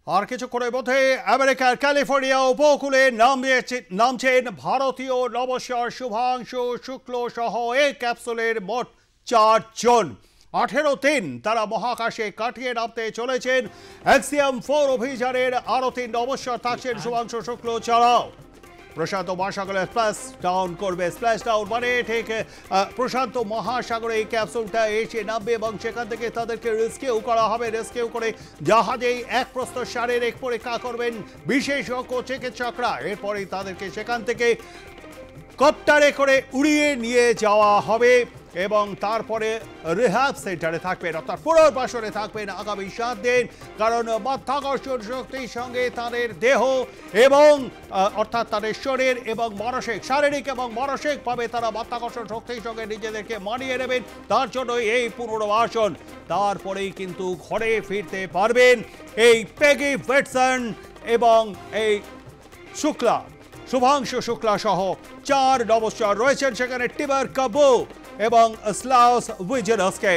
আর কিছুক্ষণের মধ্যে আমেরিকার ক্যালিফোর্নিয়া উপকূলে নামছেন ভারতীয় নববর্ষর শুভাংশু শুক্ল সহ এই ক্যাপসুলের মোট 4 জন। 18 দিন তারা মহাকাশে কাটিয়ে নামতে চলেছেন। এক্সিয়াম-4 অভিযানের আরও 3 নববর্ষর থাকছেন শুভাংশু শুক্ল ছাড়াও। প্রশান্ত মহাসাগরে স্প্ল্যাশ ডাউন করবে। স্প্ল্যাশ ডাউন মানে ঠিক প্রশান্ত মহাসাগরে এই ক্যাপসুলটা এসে নামবে এবং সেখান থেকে তাদেরকে রেস্কিউ করা হবে। রেস্কিউ করে জাহাজেই এক প্রস্তর শারীরিক পরীক্ষা করবেন বিশেষজ্ঞ চিকিৎসকরা। এরপরে তাদেরকে সেখান থেকে কপ্টারে করে উড়িয়ে নিয়ে যাওয়া হবে এবং তারপরে রিহ্যাব সেন্টারে থাকবেন, অর্থাৎ পুনর্বাসনে থাকবেন আগামী 7 দিন। কারণ মাধ্যাকর্ষণ শক্তির সঙ্গে তাদের দেহ এবং অর্থাৎ তাদের শরীর এবং মানসিক, শারীরিক এবং মানসিকভাবে তারা মাধ্যাকর্ষণ শক্তির সঙ্গে নিজেদেরকে মানিয়ে নেবেন। তার জন্য এই পুনর্বাসন। তারপরেই কিন্তু ঘরে ফিরতে পারবেন এই পেগি ওয়েটসন এবং এই শুভাংশু শুক্লা সহ 4 নববর্ষর রয়েছেন সেখানে। টিবার কাবু এবং স্লাউস উইজেনস্কে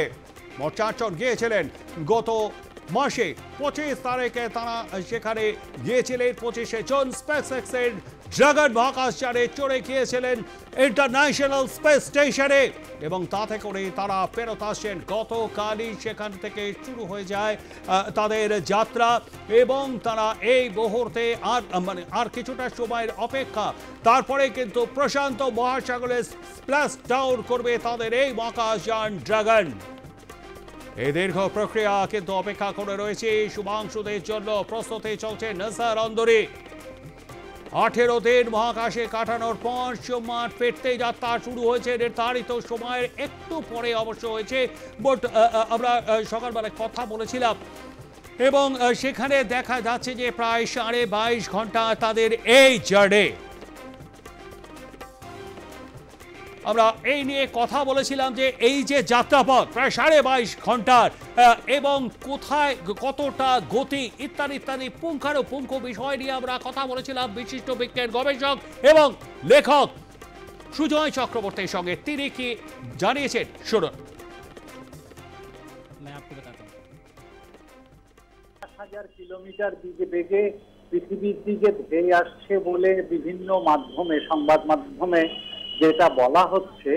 মোট 4 জন গিয়েছিলেন গত মাসে 25 তারিখে তারা সেখানে গিয়েছিলেন। 25শে জুন স্পেসএক্সের ড্রাগন মহাকাশযানে চড়ে গিয়েছিলেন ইন্টারন্যাশনাল স্পেস স্টেশনে এবং তাতে করে তারা ফেরত আসছেন। গতকালই সেখান থেকে শুরু হয়ে যায় তাদের যাত্রা এবং তারা এই মুহূর্তে আর কিছুটা সময়ের অপেক্ষা। তারপরে কিন্তু প্রশান্ত মহাসাগরে স্প্ল্যাশ ডাউন করবে তাদের এই মহাকাশযান ড্রাগন। এই দীর্ঘ প্রক্রিয়া কিন্তু অপেক্ষা করে রয়েছে শুভাংশুদের জন্য। প্রস্তুতি চলছে নাসার অন্দরে। 18 দিন মহাকাশে কাটানোর পর সোমবার ফিরতে যাত্রা শুরু হয়েছে। নির্ধারিত সময়ের একটু পরে অবশ্য হয়েছে, বাট আমরা সকালবেলায় কথা বলেছিলাম এবং সেখানে দেখা যাচ্ছে যে প্রায় 22.5 ঘন্টা তাদের এই জার্নি। আমরা এই নিয়ে কথা বলেছিলাম যে এই যে যাত্রাপথ প্রায় 22.5 ঘন্টার এবং কোথায় কতটা গতি ইত্যাদি ইত্যাদি পুঙ্খানুপুঙ্খ বিষয় নিয়ে আমরা কথা বলেছিলাম বিশিষ্ট বিজ্ঞান গবেষক এবং লেখক সুজয় চক্রবর্তীর সঙ্গে। তিনি কি জানিয়েছেন শুনুন। 1000 কিলোমিটার বেগে পৃথিবীর দিকে ধেয়ে আসছে বলে বিভিন্ন মাধ্যমে, সংবাদ মাধ্যমে যেটা বলা হচ্ছে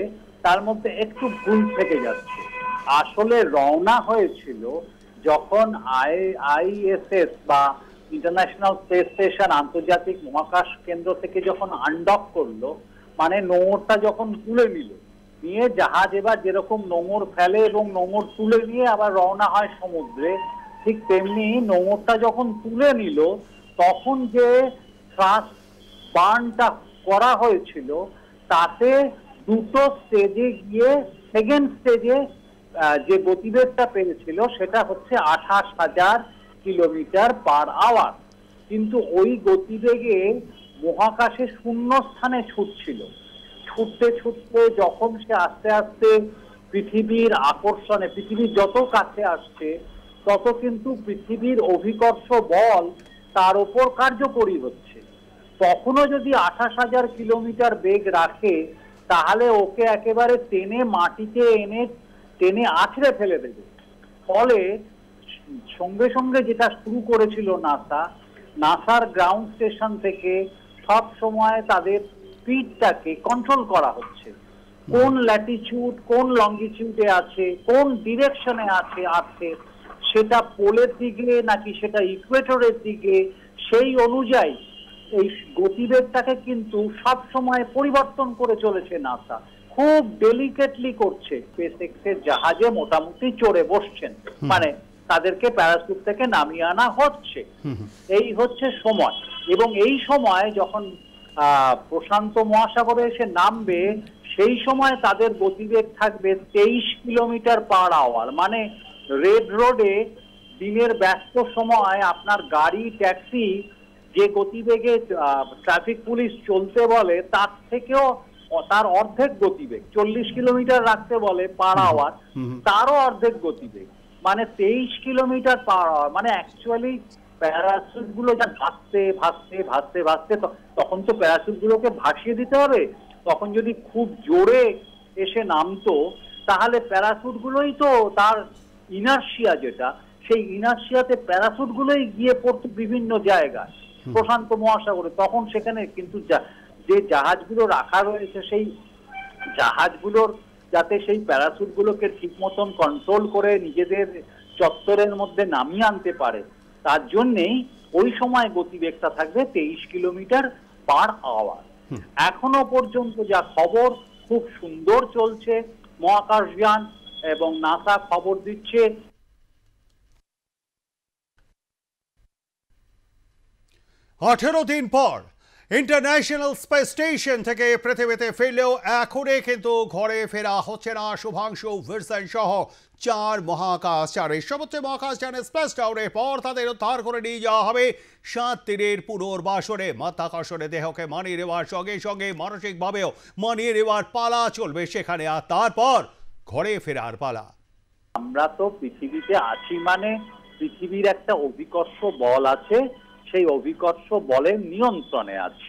তার মধ্যে একটু ভুল থেকে যাচ্ছে। আসলে রওনা হয়েছিল যখন আইএসএস বা ইন্টারন্যাশনাল স্পেস স্টেশন আন্তর্জাতিক মহাকাশ কেন্দ্র থেকে যখন আনডক করলো, মানে নোঙরটা যখন তুলে নিয়ে জাহাজ এবার যেরকম নোঙর ফেলে এবং নোঙর তুলে নিয়ে আবার রওনা হয় সমুদ্রে, ঠিক তেমনি নোঙরটা যখন তুলে নিল তখন যে থ্রাস্ট বার্নটা করা হয়েছিল তাতে দুটো স্টেজে গিয়ে সেকেন্ড স্টেজে যে গতিবেগটা পেয়েছিল সেটা হচ্ছে 28,000 কিলোমিটার পার আওয়ার। কিন্তু ওই গতিবেগে মহাকাশে শূন্য স্থানে ছুটছিল। ছুটতে ছুটতে যখন সে আস্তে আস্তে পৃথিবীর আকর্ষণে, পৃথিবীর যত কাছে আসছে তত কিন্তু পৃথিবীর অভিকর্ষ বল তার উপর কার্যকরী হচ্ছে। তখনও যদি 28,000 কিলোমিটার বেগ রাখে তাহলে ওকে একেবারে মাটিতে টেনে আছড়ে ফেলে দেবে। ফলে সঙ্গে সঙ্গে যেটা শুরু করেছিল নাসার গ্রাউন্ড স্টেশন থেকে সব সময় তাদের স্পিডটাকে কন্ট্রোল করা হচ্ছে। কোন ল্যাটিটিউড কোন লঙ্গিটিউডে আছে, কোন ডিরেকশনে আছে সেটা পোলের দিকে নাকি সেটা ইকুয়েটরের দিকে, সেই অনুযায়ী এই গতিবেগটাকে কিন্তু সব সময় পরিবর্তন করে চলেছে নাসা। খুব ডেলিকেটলি করছে। স্পেসএক্স এর জাহাজে মোটামুটি চড়ে বসছেন, মানে তাদেরকে প্যারাসুট থেকে নামিয়ে আনা হচ্ছে। এই হচ্ছে সময়। এবং এই সময় যখন প্রশান্ত মহাসাগরে এসে নামবে সেই সময় তাদের গতিবেগ থাকবে 23 কিলোমিটার পার আওয়ার। মানে রেড রোডে দিনের ব্যস্ত সময় আপনার গাড়ি, ট্যাক্সি যে গতিবেগে ট্রাফিক পুলিশ চলতে বলে তার থেকেও তার অর্ধেক গতিবেগ, 40 কিলোমিটার রাখতে বলে পার আওয়ার, তারও অর্ধেক গতিবেগ, মানে 23 কিলোমিটার পার আওয়ার। মানে অ্যাকচুয়ালি প্যারাসুট গুলো যা ভাসতে ভাসতে ভাসতে ভাসতে তখন তো প্যারাসুট গুলোকে ভাসিয়ে দিতে হবে। তখন যদি খুব জোরে এসে নামতো তাহলে প্যারাসুট গুলোই তো তার ইনার্শিয়া যেটা সেই ইনার্শিয়াতে প্যারাসুটগুলোই গিয়ে পড়তো বিভিন্ন জায়গায় প্রশান্ত মহাসাগরে। তখন সেখানে কিন্তু যে জাহাজগুলো রাখা রয়েছে সেই জাহাজগুলোর যাতে সেই প্যারাসুটগুলোকে ঠিক মতন কন্ট্রোল করে নিজেদের চত্বরের মধ্যে নামিয়ে আনতে পারে, তার জন্যেই ওই সময় গতিবেগটা থাকবে 23 কিলোমিটার পার আওয়ার। এখনো পর্যন্ত যা খবর, খুব সুন্দর চলছে মহাকাশযান, এবং নাসা খবর দিচ্ছে 18 দিন পর ইন্টারন্যাশনাল স্পেস স্টেশন থেকে পৃথিবীতে ফিরলেও এখনই কিন্তু ঘরে ফেরা হচ্ছে না শুভাংশু ভিলসন সহ 4 মহাকাশচারী। সর্বোচ্চ মহাকাশযানের স্পেস টাউনের পর তাদের উদ্ধার করে নিয়ে যাওয়া হবে 7 দিনের পুনর্বাসনে। মাধ্যাকর্ষণে দেহকে মানিয়ে নেওয়ার সঙ্গে সঙ্গে মানসিকভাবেও মানিয়ে নেওয়ার পালা চলবে সেখানে, আর তারপর ঘরে ফেরার পালা। আমরা তো পৃথিবীতে আছি মানে পৃথিবীর একটা অভিকর্ষ বল আছে, সেই অভিকর্ষ বলের নিয়ন্ত্রণে আছে।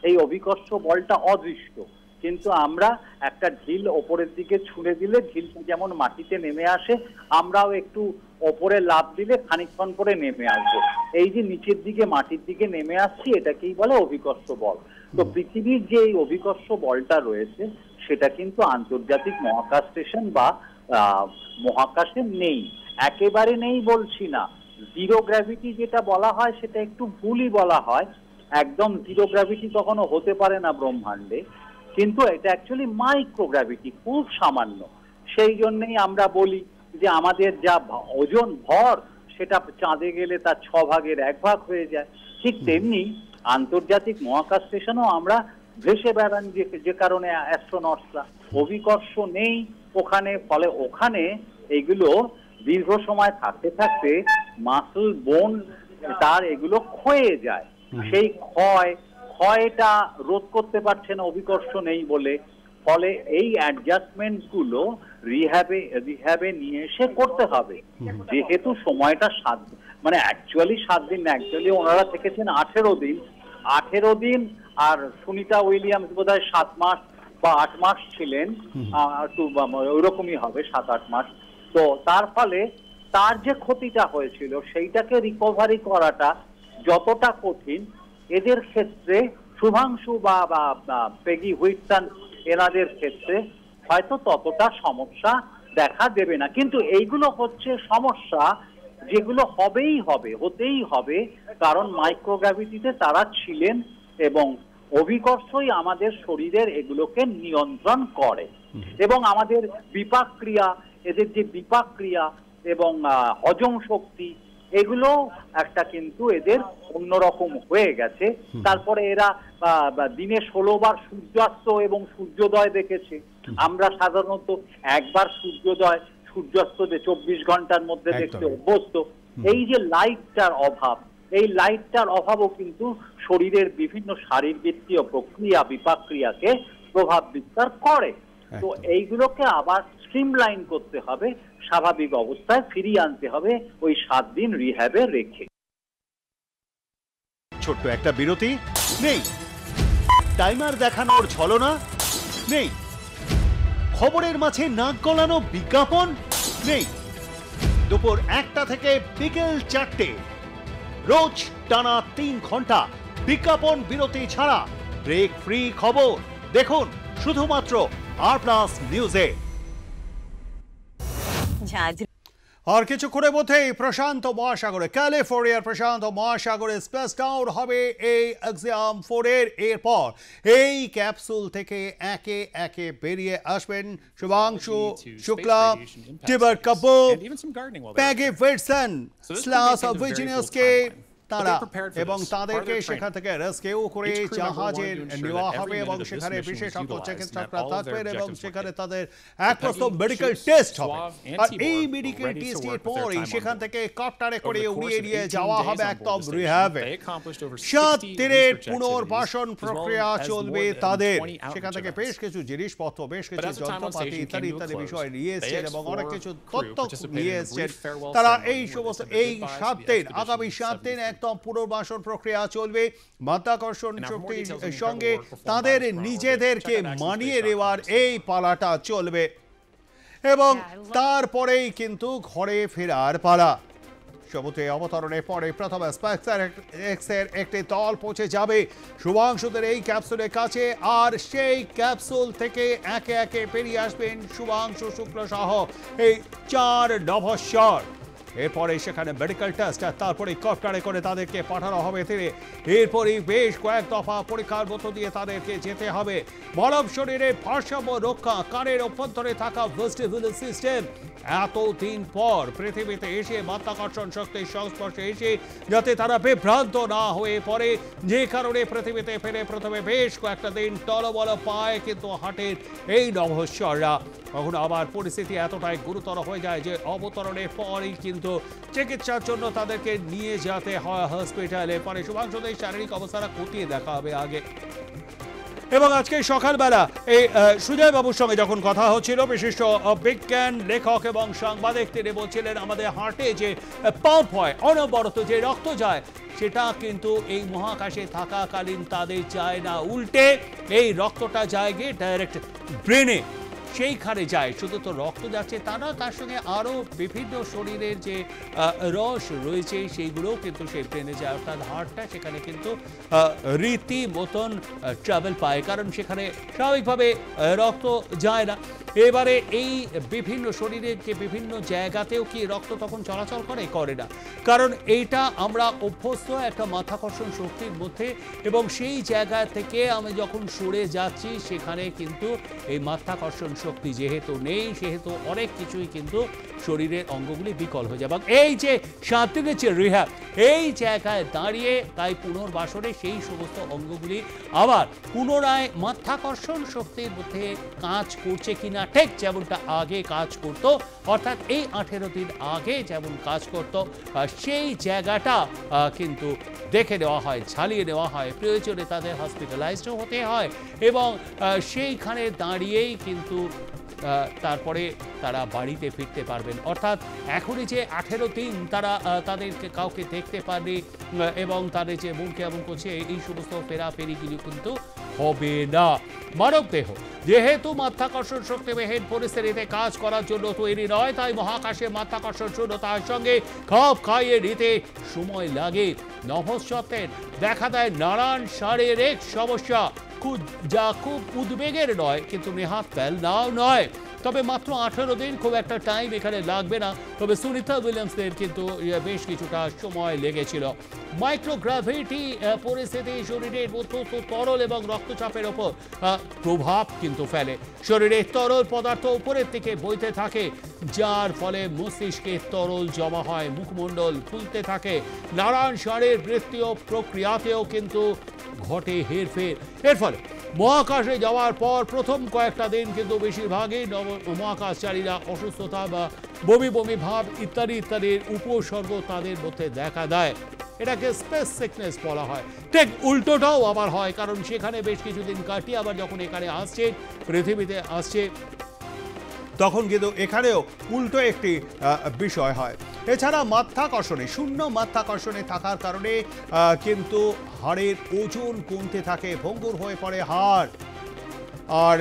এই অভিকর্ষ বলটা অদৃশ্য, কিন্তু আমরা একটা ঢিল ওপরের দিকে ছুঁড়ে দিলে ঢিলটা যেমন মাটিতে নেমে আসে, আমরাও একটু ওপরে লাফ দিলে খানিকক্ষণ পরে নেমে আসবো। এই যে নিচের দিকে মাটির দিকে নেমে আসছি, এটাকেই বলে অভিকর্ষ বল। তো পৃথিবীর যে এই অভিকর্ষ বলটা রয়েছে সেটা কিন্তু আন্তর্জাতিক মহাকাশ স্টেশন বা মহাকাশে নেই, একেবারে নেই বলছি না। জিরো গ্র্যাভিটি যেটা বলা হয় সেটা একটু ভুলই বলা হয়, একদম জিরো গ্র্যাভিটি কখনো হতে পারে না ব্রহ্মাণ্ডে, কিন্তু এটা অ্যাকচুয়ালি মাইক্রোগ্র্যাভিটি, খুব সামান্য। সেই জন্যই আমরা বলি যে আমাদের যা ওজন ভর সেটা চাঁদে গেলে তার 6 ভাগের 1 ভাগ হয়ে যায়। ঠিক তেমনি আন্তর্জাতিক মহাকাশ স্টেশনও আমরা ভেসে বেড়ান, যে কারণে অ্যাস্ট্রোনটসরা, অভিকর্ষ নেই ওখানে, ফলে ওখানে এইগুলো দীর্ঘ সময় থাকতে থাকতে মাসল বোন তার এগুলো ক্ষয়ে যায়। সেই ক্ষয়টা রোধ করতে পারছে না অভিকর্ষ নেই বলে, ফলে এই অ্যাডজাস্টমেন্ট গুলো রিহ্যাবে নিয়ে এসে করতে হবে। যেহেতু সময়টা 7 মানে অ্যাকচুয়ালি 7 দিন না, অ্যাকচুয়ালি ওনারা থেকেছেন 18 দিন, আর সুনিতা উইলিয়ামস বোধহয় 7 মাস বা 8 মাস ছিলেন, ওইরকমই হবে 7-8 মাস। তো তার ফলে তার যে ক্ষতিটা হয়েছিল সেইটাকে রিকভারি করাটা যতটা কঠিন, এদের ক্ষেত্রে শুভাংশু বা পেগি হুইটসন এনাদের ক্ষেত্রে হয়তো ততটা সমস্যা দেখা দেবে না। কিন্তু এইগুলো হচ্ছে সমস্যা যেগুলো হতেই হবে, কারণ মাইক্রোগ্র্যাভিটিতে তারা ছিলেন এবং অভিকর্ষই আমাদের শরীরের এগুলোকে নিয়ন্ত্রণ করে। এবং আমাদের বিপাক ক্রিয়া, এদের যে বিপাক ক্রিয়া এবং হজম শক্তি, এগুলো একটা কিন্তু এদের অন্যরকম হয়ে গেছে। তারপরে এরা দিনে 16 বার সূর্যাস্ত এবং সূর্যোদয় দেখেছে। আমরা সাধারণত একবার সূর্যাস্ত 24 ঘন্টার মধ্যে দেখতে অভ্যস্ত। এই যে এই লাইটটার অভাবও কিন্তু শরীরের বিভিন্ন শারীরবৃত্তীয় প্রক্রিয়া, বিপাক ক্রিয়াকে প্রভাব বিস্তার করে। তো এইগুলোকে আবার স্ট্রিমলাইন করতে হবে, স্বাভাবিক অবস্থায় ফিরিয়ে আনতে হবে ওই 7 দিন রিহ্যাবে রেখে। ছোট্ট একটা বিরতি নেই, টাইমার দেখানোর ছলনা নেই, খবরের মাঝে নাক গলানো বিজ্ঞাপন নেই। দুপুর 1টা থেকে বিকেল 4টে রোজ টানা 3 ঘন্টা বিজ্ঞাপন বিরতি ছাড়া ব্রেক ফ্রি খবর দেখুন শুধুমাত্র R+ নিউজে। আর কিছুক্ষণের মধ্যেই প্রশান্ত মহাসাগরে, ক্যালিফোর্নিয়ার প্রশান্ত মহাসাগরে স্পেস টাউন হবে এই এক্সাম 4 এরপর এই ক্যাপসুল থেকে একে একে বেরিয়ে আসবেন Shubhanshu Shukla, Tibor Kapu, Peggy Whitson, Slawosz ভিজিনিয়াসকে তারা, এবং তাদেরকে সেখান থেকে রেস্কিউ করে জাহাজে নেওয়া হবে এবং সেখানে বিশেষজ্ঞ চিকিৎসকরা থাকবেন এবং সেখানে তাদের একপ্রস্ত মেডিকেল টেস্ট হবে। আর এই মেডিকেল টেস্টের পরে সেখান থেকে কপ্টারে করে উড়িয়ে নিয়ে যাওয়া হবে একদম রিহ্যাবে। 7 দিনের পুনর্বাসন প্রক্রিয়া চলবে তাদের। সেখান থেকে বেশ কিছু জিনিসপত্র, বেশ কিছু যন্ত্রপাতি ইত্যাদি ইত্যাদি বিষয় নিয়ে এসছেন এবং অনেক কিছু তথ্য নিয়ে এসছেন তারা। এই সমস্ত এই 7 দিন, আগামী 7 দিন একদম পুনর্বাসন প্রক্রিয়া চলবে। মাধ্যাকর্ষণ শক্তির সঙ্গে তাদের নিজেদেরকে মানিয়ে নেওয়ার এই পালাটা চলবে এবং তারপরেই কিন্তু ঘরে ফেরার পালা। সমুদ্রে অবতরণের পরে প্রথমে স্পেসএক্সের একটি দল পৌঁছে যাবে শুভাংশুদের এই ক্যাপসুলের কাছে, আর সেই ক্যাপসুল থেকে একে একে বেরিয়ে আসবেন শুভাংশু শুক্ল সহ এই 4 নভশ্চর। এরপরে সেখানে মেডিকেল টেস্ট আর তারপরে হেলিকপ্টারে করে তাদেরকে পাঠানো হবে তীরে। এরপরই বেশ কয়েক দফা পরীক্ষার মধ্য দিয়ে তাদেরকে যেতে হবে। মানব শরীরের ভারসাম্য রক্ষা, কানের অভ্যন্তরে থাকা ভেস্টিবুলার সিস্টেম এতদিন পর পৃথিবীতে এসে মাধ্যাকর্ষণ শক্তির সংস্পর্শে এসে যাতে তারা বিভ্রান্ত না হয়ে পড়ে, যে কারণে পৃথিবীতে ফেরে প্রথমে বেশ কয়েকটা দিন টলবল পায় কিন্তু হাটের এই নভশ্চররা। কখনো আবার পরিস্থিতি এতটাই গুরুতর হয়ে যায় যে অবতরণের পরই কিন্তু চিকিৎসার জন্য তাদেরকে নিয়ে যেতে হয় হসপিটালে। পরে শুভাংশুদের শারীরিক অবস্থাটা খতিয়ে দেখা হবে আগে। এবং আজকে সকালবেলা এই সুজয় বাবুর সঙ্গে যখন কথা হচ্ছিল, বিশিষ্ট বিজ্ঞান লেখক এবং সাংবাদিক, তিনি বলছিলেন আমাদের হার্টে যে পাম্প হয় অনবরত যে রক্ত যায় সেটা কিন্তু এই মহাকাশে থাকাকালীন তাদের যায় না, উল্টে এই রক্তটা যায় গিয়ে ডাইরেক্ট ব্রেনে, সেইখানে যায়। শুধু তো রক্ত যাচ্ছে তা না, তার সঙ্গে আরও বিভিন্ন শরীরের যে রস রয়েছে সেইগুলোও কিন্তু সেই ব্রেনে যায়, অর্থাৎ হার্টটা সেখানে কিন্তু রীতিমতন ট্রাভেল পায়, কারণ সেখানে স্বাভাবিকভাবে রক্ত যায় না। এবারে এই বিভিন্ন শরীরের যে বিভিন্ন জায়গাতেও কি রক্ত তখন চলাচল করে না, কারণ এইটা আমরা অভ্যস্ত একটা মাধ্যাকর্ষণ শক্তির মধ্যে, এবং সেই জায়গা থেকে আমি যখন সরে যাচ্ছি সেখানে কিন্তু এই মাধ্যাকর্ষণ শক্তি যেহেতু নেই, সেহেতু অনেক কিছুই কিন্তু শরীরের অঙ্গগুলি বিকল হয়ে যায়। এবং এই যে 7 দিনের যে রিহ্যাব, এই জায়গায় দাঁড়িয়ে তাই পুনর্বাসনে সেই সমস্ত অঙ্গগুলি আবার পুনরায় মাধ্যাকর্ষণ শক্তির মধ্যে কাজ করছে কিনা, ঠিক যেমনটা আগে কাজ করতো, অর্থাৎ এই 18 দিন আগে যেমন কাজ করতো, সেই জায়গাটা কিন্তু দেখে নেওয়া হয়, ঝালিয়ে নেওয়া হয়, প্রয়োজনে তাদের হসপিটালাইজডও হতে হয়, এবং সেইখানে দাঁড়িয়েই কিন্তু তারপরে তারা বাড়িতে ফিরতে পারবেন। অর্থাৎ এখনই যে 18 দিন তারা তাদেরকে কাউকে দেখতে পারবে এবং তাদের যে মন কেমন করছে এই সমস্ত ফেরাফেরিগুলি কিন্তু হবে না। মানবদেহ যেহেতু মাধ্যাকর্ষণ শক্তিবিহীন পরিস্থিতিতে কাজ করার জন্য তৈরি নয়, তাই মহাকাশে মাধ্যাকর্ষণ শূন্যতার সঙ্গে খাপ খাইয়ে নিতে সময় লাগে। নভশ্চরের দেখা দেয় নানান শারীরিক সমস্যা, যা খুব উদ্বেগের নয় কিন্তু নেহাত ফেলনাও নয়। তবে মাত্র 18 দিন, খুব একটা টাইম এখানে লাগবে না। তবে সুনিতা উইলিয়ামসদের কিন্তু বেশ কিছুটা সময় লেগেছিল। মাইক্রোগ্রাভিটি পরিস্থিতি শরীরের মধ্যস্থ তরল এবং রক্তচাপের ওপর প্রভাব কিন্তু ফেলে। শরীরের তরল পদার্থ উপরের দিকে বইতে থাকে, যার ফলে মস্তিষ্কে তরল জমা হয়, মুখমণ্ডল ফুলতে থাকে, নানান শারীরবৃত্তীয় প্রক্রিয়াতেও কিন্তু ঘটে হেরফের। এর ফলে মহাকাশে যাওয়ার পর প্রথম কয়েকটা দিন কিন্তু বেশিরভাগই মহাকাশচারীরা অসুস্থতা বা বমি বমি ভাব ইত্যাদি ইত্যাদির উপসর্গ তাদের মধ্যে দেখা দেয়। এটাকে স্পেস সিকনেস বলা হয়। ঠিক উল্টোটাও আবার হয়, কারণ সেখানে বেশ কিছুদিন কাটিয়ে আবার যখন এখানে আসছে, পৃথিবীতে আসছে, তখন কিন্তু এখানেও উল্টো একটি বিষয় হয়। এছাড়া মাধ্যাকর্ষণে, শূন্য মাধ্যাকর্ষণে থাকার কারণে কিন্তু হাড়ের ওজন কমতে থাকে, ভঙ্গুর হয়ে পড়ে হাড়। আর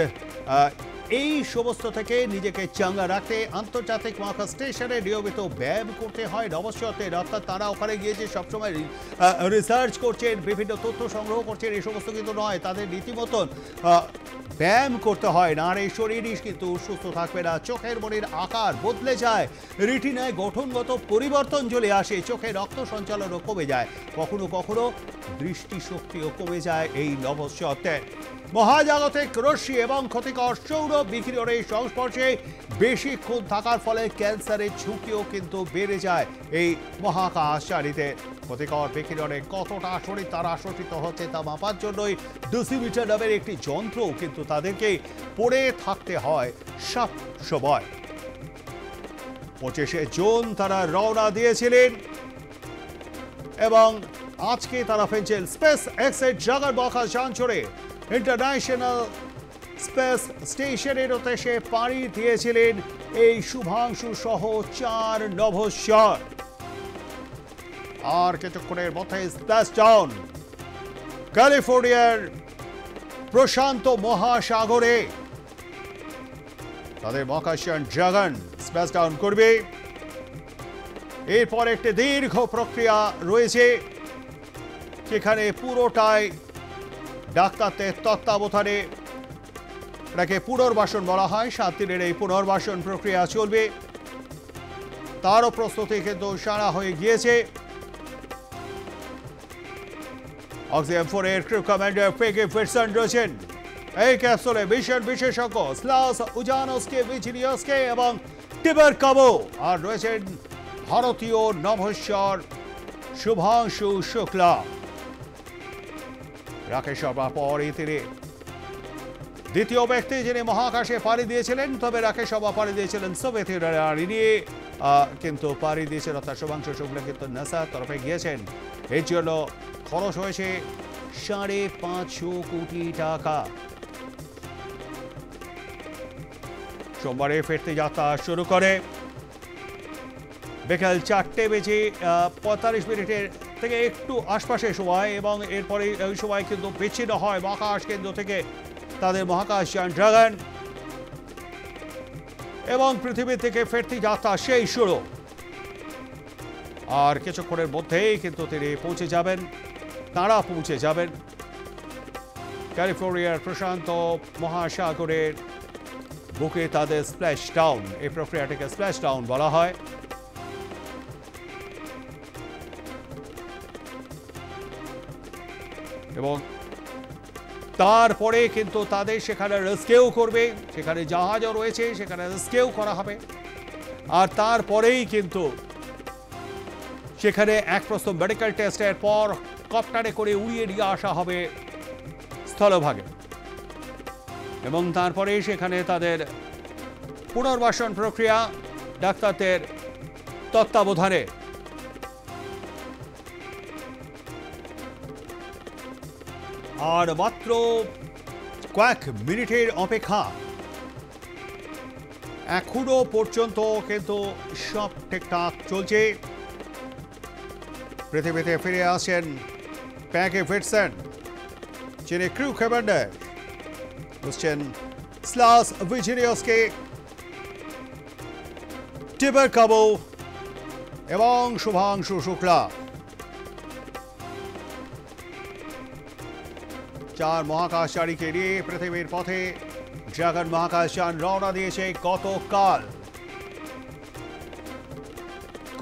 এই সমস্ত থেকে নিজেকে চাঙ্গা রাখতে আন্তর্জাতিক মহাকাশ স্টেশনে নিয়মিত ব্যায়াম করতে হয় নভশ্চরদের। অর্থাৎ তারা ওখানে গিয়ে যে সবসময় রিসার্চ করছেন, বিভিন্ন তথ্য সংগ্রহ করছেন, এই সমস্ত কিন্তু নয়, তাদের রীতিমতন ব্যায়াম করতে হয়, না এই শরীরই কিন্তু সুস্থ থাকবে না। চোখের মনির আকার বদলে যায়, রিটিনায় গঠনগত পরিবর্তন চলে আসে, চোখে রক্ত সঞ্চালনও কমে যায়, কখনো কখনো দৃষ্টিশক্তিও কমে যায় এই নভশ্চরদের। মহাজাগতিক রশ্মি এবং ক্ষতিকর সৌর বিকিরণের সংস্পর্শে বেশিক্ষণ থাকার ফলে ক্যান্সারের ঝুঁকিও কিন্তু বেড়ে যায় এই মহাকাশচারীদের। ক্ষতিকর বিকিরণে কতটা শরীর তারা শোষিত হচ্ছে তা মাপার জন্যই ডোসিমিটার নামের একটি যন্ত্র কিন্তু তাদেরকে পড়ে থাকতে হয় সব সময়। 25শে জুন তারা রওনা দিয়েছিলেন এবং আজকে তারা ফেনছেন স্পেস এক্সের জাগার মহাকাশযান চড়ে ইন্টারন্যাশনাল স্পেস স্টেশনের উদ্দেশ্যে পাড়ি দিয়েছিলেন এই শুভাংশু সহ 4 নভশ্চর। আর কিছুক্ষণের মধ্যে স্প্ল্যাশ ডাউন ক্যালিফোর্নিয়ার প্রশান্ত মহাসাগরে তাদের মহাকাশযান ড্রাগন স্প্ল্যাশ ডাউন করবে। এরপর একটি দীর্ঘ প্রক্রিয়া রয়েছে, সেখানে পুরোটাই ডাক্তারদের তত্ত্বাবধানে এটাকে পুনর্বাসন বলা হয়। 7 দিনের এই পুনর্বাসন প্রক্রিয়া চলবে, তারও প্রস্তুতি কিন্তু সারা হয়ে গিয়েছে। অক্সিজেন 4 এর ক্রু কমান্ডার পেগে ফিটসন রয়েছেন এই ক্যাপসুলে, মিশন বিশেষজ্ঞ স্লাস উজানোস্কে ভিজিনিয়াসকে এবং টিবার কাবো, আর রয়েছেন ভারতীয় নভোশ্চর শুভাংশু শুক্লা। রাকেশ শর্মার পরই তিনি দ্বিতীয় ব্যক্তি যিনি মহাকাশে পাড়ি দিয়েছিলেন, তবে রাকেশ শর্মা পাড়ি দিয়েছিলেন সোভিয়েত ইউনিয়নে নিয়ে, কিন্তু পাড়ি দিয়েছেন অর্থাৎ শুভাংশু শুক্লা কিন্তু নাসার তরফে গিয়েছেন। এর জন্য খরচ হয়েছে 550 কোটি টাকা। সোমবারে ফিরতি যাত্রা শুরু করে বিকাল 4:45 থেকে একটু আশপাশের সময়, এবং এরপরে ওই সময় কিন্তু বিচ্ছিন্ন হয় মহাকাশ কেন্দ্র থেকে তাদের মহাকাশযান ড্রাগন, এবং পৃথিবী থেকে ফিরতি যাত্রা সেই শুরু। আর কিছুক্ষণের মধ্যেই কিন্তু তিনি তারা পৌঁছে যাবেন ক্যালিফোর্নিয়ার প্রশান্ত মহাসাগরের বুকে তাদের স্প্ল্যাশ ডাউন। এই প্রক্রিয়াটিকে স্প্ল্যাশ ডাউন বলা হয়। এবং তারপরে কিন্তু তাদের সেখানে রেস্কিউ করবে, সেখানে জাহাজও রয়েছে, সেখানে রেস্কিউ করা হবে। আর তারপরেই কিন্তু সেখানে এক প্রথম মেডিকেল টেস্টের পর কপ্টারে করে উড়িয়ে নিয়ে আসা হবে স্থলভাগে, এবং তারপরে সেখানে তাদের পুনর্বাসন প্রক্রিয়া ডাক্তারদের তত্ত্বাবধানে। আর মাত্র কয়েক মিনিটের অপেক্ষা, এখনো পর্যন্ত কিন্তু সব ঠিকঠাক চলছে। পৃথিবীতে ফিরে আসেন পেগে ফিটসন, যিনি ক্রু কমান্ডার, বুঝছেন স্লাস ভিজিনিয়াসকে, টিবার কাবো এবং শুভাংশু শুক্লা। 4 মহাকাশচারীকে নিয়ে পৃথিবীর পথে ড্রাগন মহাকাশযান রওনা দিয়েছে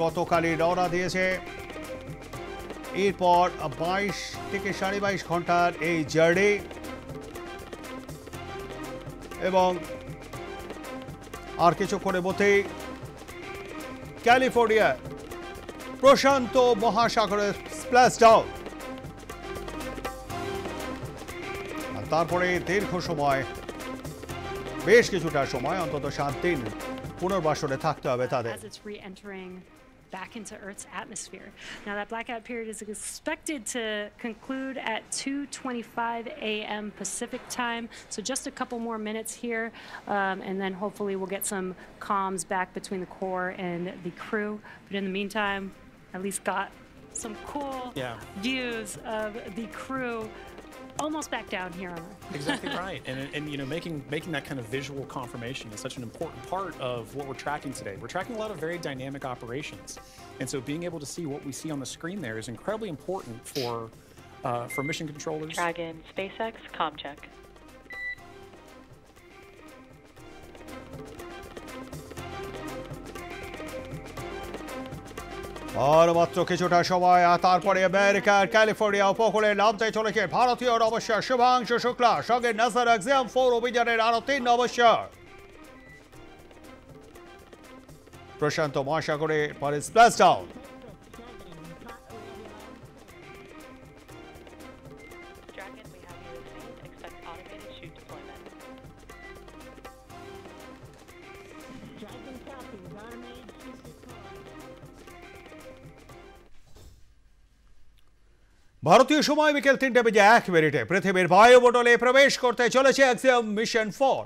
গতকালই রওনা দিয়েছে। এরপর 22 থেকে 22.5 ঘন্টার এই জার্নি, এবং আর কিছুক্ষণের মধ্যেই ক্যালিফোর্নিয়া প্রশান্ত মহাসাগরের স্প্ল্যাশ ডাউন। আর তারপরে দীর্ঘ সময়, বেশ কিছুটা সময়, অন্তত 7 দিন পুনর্বাসনে থাকতে হবে তাদের। Back into Earth's atmosphere. Now that blackout period is expected to conclude at 2:25 a.m. Pacific time, so just a couple more minutes here, and then hopefully we'll get some comms back between the core and the crew. But in the meantime, at least got some cool views of the crew almost back down here on Earth. Exactly right, and you know, making that kind of visual confirmation is such an important part of what we're tracking today. We're tracking a lot of very dynamic operations, and so being able to see what we see on the screen there is incredibly important for mission controllers. Dragon, SpaceX, comm check. আর মাত্র কিছুটা সময়, আর তারপরে আমেরিকার California উপকূলে নামতে চলেছে ভারতীয় নভোশ্চর শুভাংশু শুক্লা, সঙ্গে নাসার এক্সাম 4 অভিযানের আরো 3 নভোশ্চর। প্রশান্ত মহাসাগরে পরে splash down. Dragon, we have you received. Expect automated chute deployment. Dragon copy. Automated chute deployed. ভারতীয় সময় বিকেল 3:01 পৃথিবীর বায়ুমণ্ডলে প্রবেশ করতে চলেছে এক্সাম মিশন 4।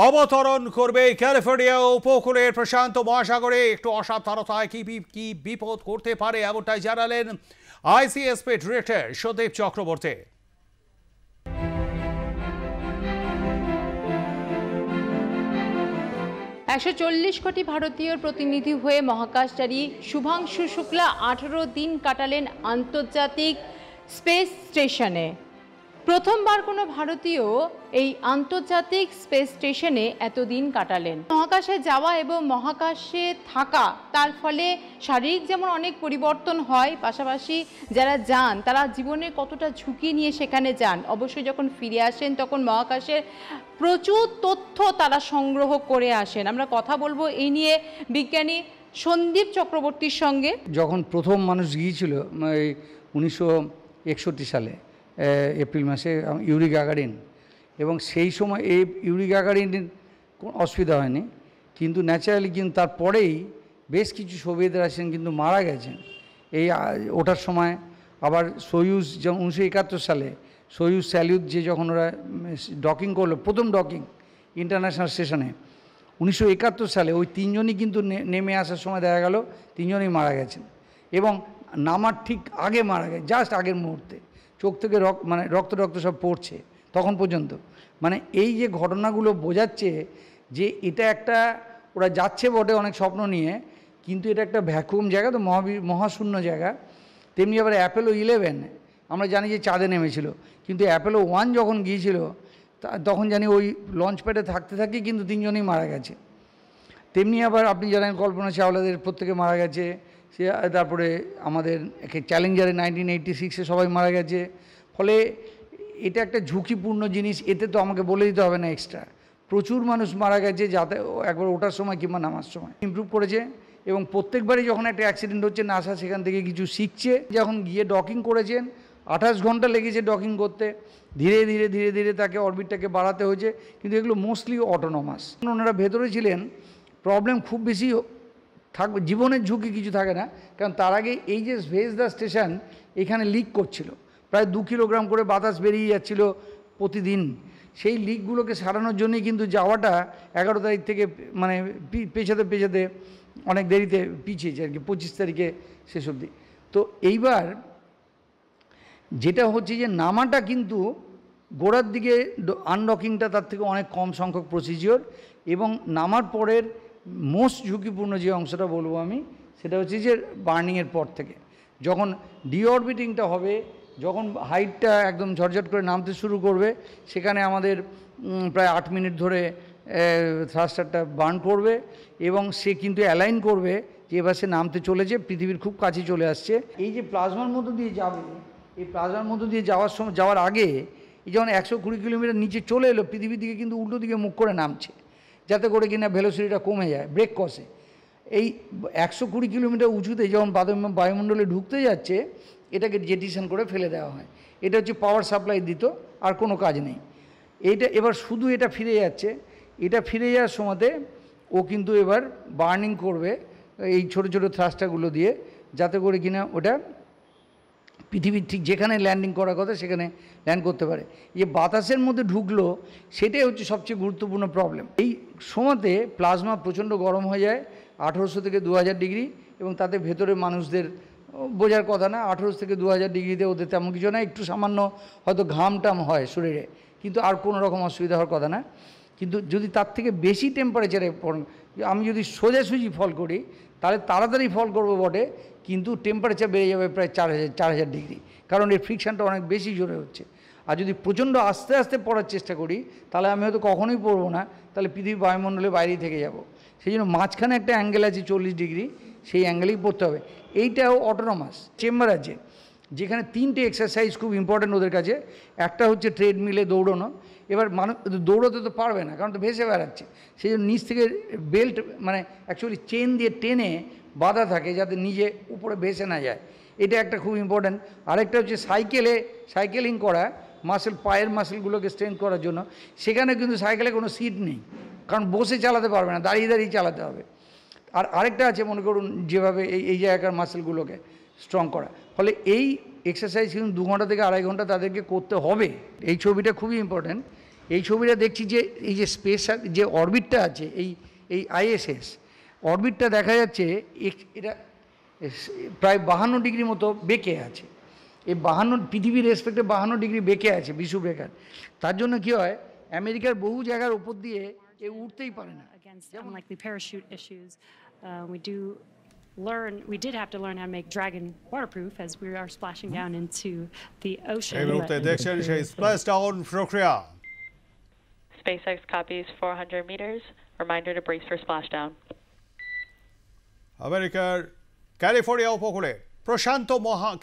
অবতরণ করবে ক্যালিফোর্নিয়া উপকূলের প্রশান্ত মহাসাগরে। একটু অসাবধানতায় কি বিপদ করতে পারে, এমনটাই জানালেন আইসিএসপি ডিরেক্টর সন্দীপ চক্রবর্তী। 140 কোটি ভারতীয়র প্রতিনিধি হয়ে মহাকাশচারী শুভাংশু শুক্লা 18 দিন কাটালেন আন্তর্জাতিক স্পেস স্টেশনে। প্রথমবার কোনো ভারতীয় এই আন্তর্জাতিক স্পেস স্টেশনে এতদিন কাটালেন। মহাকাশে যাওয়া এবং মহাকাশে থাকা, তার ফলে শারীরিক যেমন অনেক পরিবর্তন হয়, পাশাপাশি যারা যান তারা জীবনে কতটা ঝুঁকি নিয়ে সেখানে যান। অবশ্যই যখন ফিরে আসেন তখন মহাকাশের প্রচুর তথ্য তারা সংগ্রহ করে আসেন। আমরা কথা বলবো এই নিয়ে বিজ্ঞানী সন্দীপ চক্রবর্তীর সঙ্গে। যখন প্রথম মানুষ গিয়েছিল 1961 সালে এপ্রিল মাসে ইউরি গাগারিন, এবং সেই সময় এই ইউরি গাগারিনের কোনো অসুবিধা হয়নি, কিন্তু ন্যাচারালি কিন্তু তারপরেই বেশ কিছু সোভিয়েত রাশিয়ান কিন্তু মারা গেছেন এই ওঠার সময়। আবার সোয়ুজ যেমন 1971 সালে সোয়ুজ স্যালিউট যে যখন ওরা ডকিং করলো, প্রথম ডকিং ইন্টারন্যাশনাল স্টেশনে 1971 সালে, ওই তিনজনই কিন্তু নেমে আসার সময় দেখা গেল তিনজনই মারা গেছেন, এবং নামার ঠিক আগে মারা গেছে, জাস্ট আগের মুহূর্তে চোখ থেকে রক্ত সব পড়ছে তখন পর্যন্ত। মানে এই যে ঘটনাগুলো বোঝাচ্ছে যে এটা একটা, ওরা যাচ্ছে বটে অনেক স্বপ্ন নিয়ে, কিন্তু এটা একটা ভ্যাকুয়াম জায়গা, তো মহাশূন্য জায়গা। তেমনি আবার অ্যাপোলো 11 আমরা জানি যে চাঁদে নেমেছিল, কিন্তু অ্যাপোলো 1 যখন গিয়েছিল তখন জানি ওই লঞ্চ প্যাডে থাকতে কিন্তু তিনজনই মারা গেছে। তেমনি আবার আপনি জানেন কল্পনা চাওলাদের প্রত্যেকে মারা গেছে, সে তারপরে আমাদের চ্যালেঞ্জারে 1986-এ সবাই মারা গেছে। ফলে এটা একটা ঝুঁকিপূর্ণ জিনিস, এতে তো আমাকে বলে দিতে হবে না এক্সট্রা, প্রচুর মানুষ মারা গেছে যাতে একবার ওঠার সময় কিংবা নামার সময়। ইমপ্রুভ করেছে, এবং প্রত্যেকবারই যখন একটা অ্যাক্সিডেন্ট হচ্ছে নাসা সেখান থেকে কিছু শিখছে। যখন গিয়ে ডকিং করেছেন 28 ঘন্টা লেগেছে ডকিং করতে, ধীরে ধীরে ধীরে ধীরে তাকে অরবিটটাকে বাড়াতে হয়েছে, কিন্তু এগুলো মোস্টলি অটোনমাস। ওনারা ভেতরে ছিলেন, প্রবলেম খুব বেশি থাকবে, জীবনের ঝুঁকি কিছু থাকে না, কারণ তার আগে এই যে ভেজদা স্টেশন এখানে লিক করছিল, প্রায় 2 কিলোগ্রাম করে বাতাস বেরিয়ে যাচ্ছিল প্রতিদিন। সেই লিকগুলোকে সারানোর জন্যই কিন্তু যাওয়াটা 11 তারিখ থেকে মানে পেছাতে অনেক দেরিতে পিছিয়েছে আর কি, 25 তারিখে শেষ অবধি। তো এইবার যেটা হচ্ছে যে নামাটা কিন্তু গোড়ার দিকে আনডকিংটা তার থেকে অনেক কম সংখ্যক প্রসিজিওর, এবং নামার পরের মোস্ট ঝুঁকিপূর্ণ যে অংশটা বলবো আমি, সেটা হচ্ছে যে বার্নিংয়ের পর থেকে যখন ডিঅরবিটিংটা হবে, যখন হাইটটা একদম ঝরঝট করে নামতে শুরু করবে, সেখানে আমাদের প্রায় 8 মিনিট ধরে থ্রাস্টারটা বার্ন করবে, এবং সে কিন্তু অ্যালাইন করবে যে এবার সে নামতে চলেছে, পৃথিবীর খুব কাছে চলে আসছে। এই যে প্লাজমার মধ্য দিয়ে যাবে, এই প্লাজমার মধ্য দিয়ে যাওয়ার আগে এই যখন 120 কিলোমিটার নিচে চলে এলো, পৃথিবীর দিকে কিন্তু উল্টো দিকে মুখ করে নামছে, যাতে করে কিনা ভেলোসিটিটা কমে যায়, ব্রেক কষে। এই 120 কিলোমিটার উঁচুতে যখন বায়ুমণ্ডলে ঢুকতে যাচ্ছে, এটাকে জেটিশন করে ফেলে দেওয়া হয়। এটা হচ্ছে পাওয়ার সাপ্লাই দিত, আর কোনো কাজ নেই। এইটা এবার শুধু এটা ফিরে যাচ্ছে, এটা ফিরে যাওয়ার সময়তে ও কিন্তু এবার বার্নিং করবে এই ছোট ছোট থ্রাস্টারগুলো দিয়ে, যাতে করে কিনা ওটা পৃথিবীর ঠিক যেখানে ল্যান্ডিং করার কথা সেখানে ল্যান্ড করতে পারে। যে বাতাসের মধ্যে ঢুকলো, সেটাই হচ্ছে সবচেয়ে গুরুত্বপূর্ণ প্রবলেম। এই সময়তে প্লাজমা প্রচণ্ড গরম হয়ে যায়, 1800 থেকে 2000 ডিগ্রি, এবং তাতে ভেতরে মানুষদের বোঝার কথা না, 1800 থেকে 2000 ডিগ্রিতে ওদের তেমন কিছু না, একটু সামান্য হয়তো ঘাম টাম হয় শরীরে, কিন্তু আর কোনো রকম অসুবিধা হওয়ার কথা না। কিন্তু যদি তার থেকে বেশি টেম্পারেচারে, আমি যদি সোজাসুজি ফল করি তাহলে তাড়াতাড়ি ফল করবো বটে, কিন্তু টেম্পারেচার বেড়ে যাবে প্রায় 4000 ডিগ্রি, কারণ এর ফ্রিকশানটা অনেক বেশি জোরে হচ্ছে। আর যদি প্রচণ্ড আস্তে আস্তে পড়ার চেষ্টা করি, তাহলে আমি হয়তো কখনোই পড়বো না, তাহলে পৃথিবী বায়ুমণ্ডলে বাইরেই থেকে যাব। সেই জন্য মাঝখানে একটা অ্যাঙ্গেল আছে 40 ডিগ্রি, সেই অ্যাঙ্গেলেই পড়তে হবে। এইটাও অটোনমাস চেম্বার আছে, যেখানে 3টে এক্সারসাইজ খুব ইম্পর্টেন্ট ওদের কাছে। একটা হচ্ছে ট্রেডমিলে দৌড়ানো। এবার মানুষ দৌড়াতে তো পারবে না, কারণ তো ভেসে বেড়াচ্ছে, সেই জন্য নিচ থেকে বেল্ট মানে অ্যাকচুয়ালি চেন দিয়ে টেনে বাঁধা থাকে, যাতে নিজে উপরে ভেসে না যায়। এটা একটা খুব ইম্পর্ট্যান্ট। আরেকটা হচ্ছে সাইকেলিং করা, পায়ের মাসেলগুলোকে স্ট্রেংথ করার জন্য। সেখানে কিন্তু সাইকেলে কোনো সিট নেই, কারণ বসে চালাতে পারবে না, দাঁড়িয়ে দাঁড়িয়ে চালাতে হবে। আর আরেকটা আছে, মনে করুন যেভাবে এই জায়গার মাসেলগুলোকে স্ট্রং করা। ফলে এই এক্সারসাইজ কিন্তু 2 ঘন্টা থেকে 2.5 ঘন্টা তাদেরকে করতে হবে। এই ছবিটা খুবই ইম্পর্ট্যান্ট। এই ছবিটা দেখছি যে এই যে স্পেস যে অরবিটটা আছে, এই আইএসএস অরবিটটা দেখা যাচ্ছে এটা প্রায় 52 ডিগ্রি মতো বেঁকে আছে। এই 52 পৃথিবীর রেসপেক্টে 52 ডিগ্রি বেঁকে আছে বিষুবরেখার। তার জন্য কী হয়, আমেরিকার বহু জায়গার উপর দিয়ে কেউ উঠতেই পারে না against unlikely parachute issues. We did have to learn how to make Dragon waterproof as we are splashing down into the ocean. এই মুহূর্তে দেখছেন সেই স্প্ল্যাশ ডাউন প্রক্রিয়া। SpaceX copies 400 meters. Reminder to brace for splashdown. আমেরিকার California উপকূলে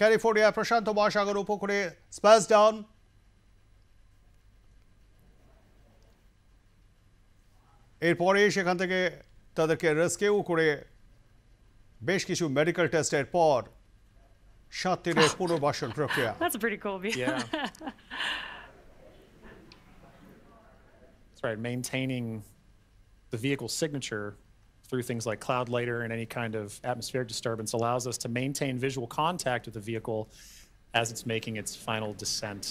California প্রশান্ত মহাসাগর উপকূলে splash down. এরপরে সেখান থেকে তাদেরকে রেস্কিউ করে বেশ কিছু মেডিকেল টেস্টের পর 7 দিনের পুনর্বাসন প্রক্রিয়া। That's a pretty cool view. Yeah. That's right. Maintaining the vehicle signature through things like cloud layer and any kind of atmospheric disturbance allows us to maintain visual contact with the vehicle as it's making its final descent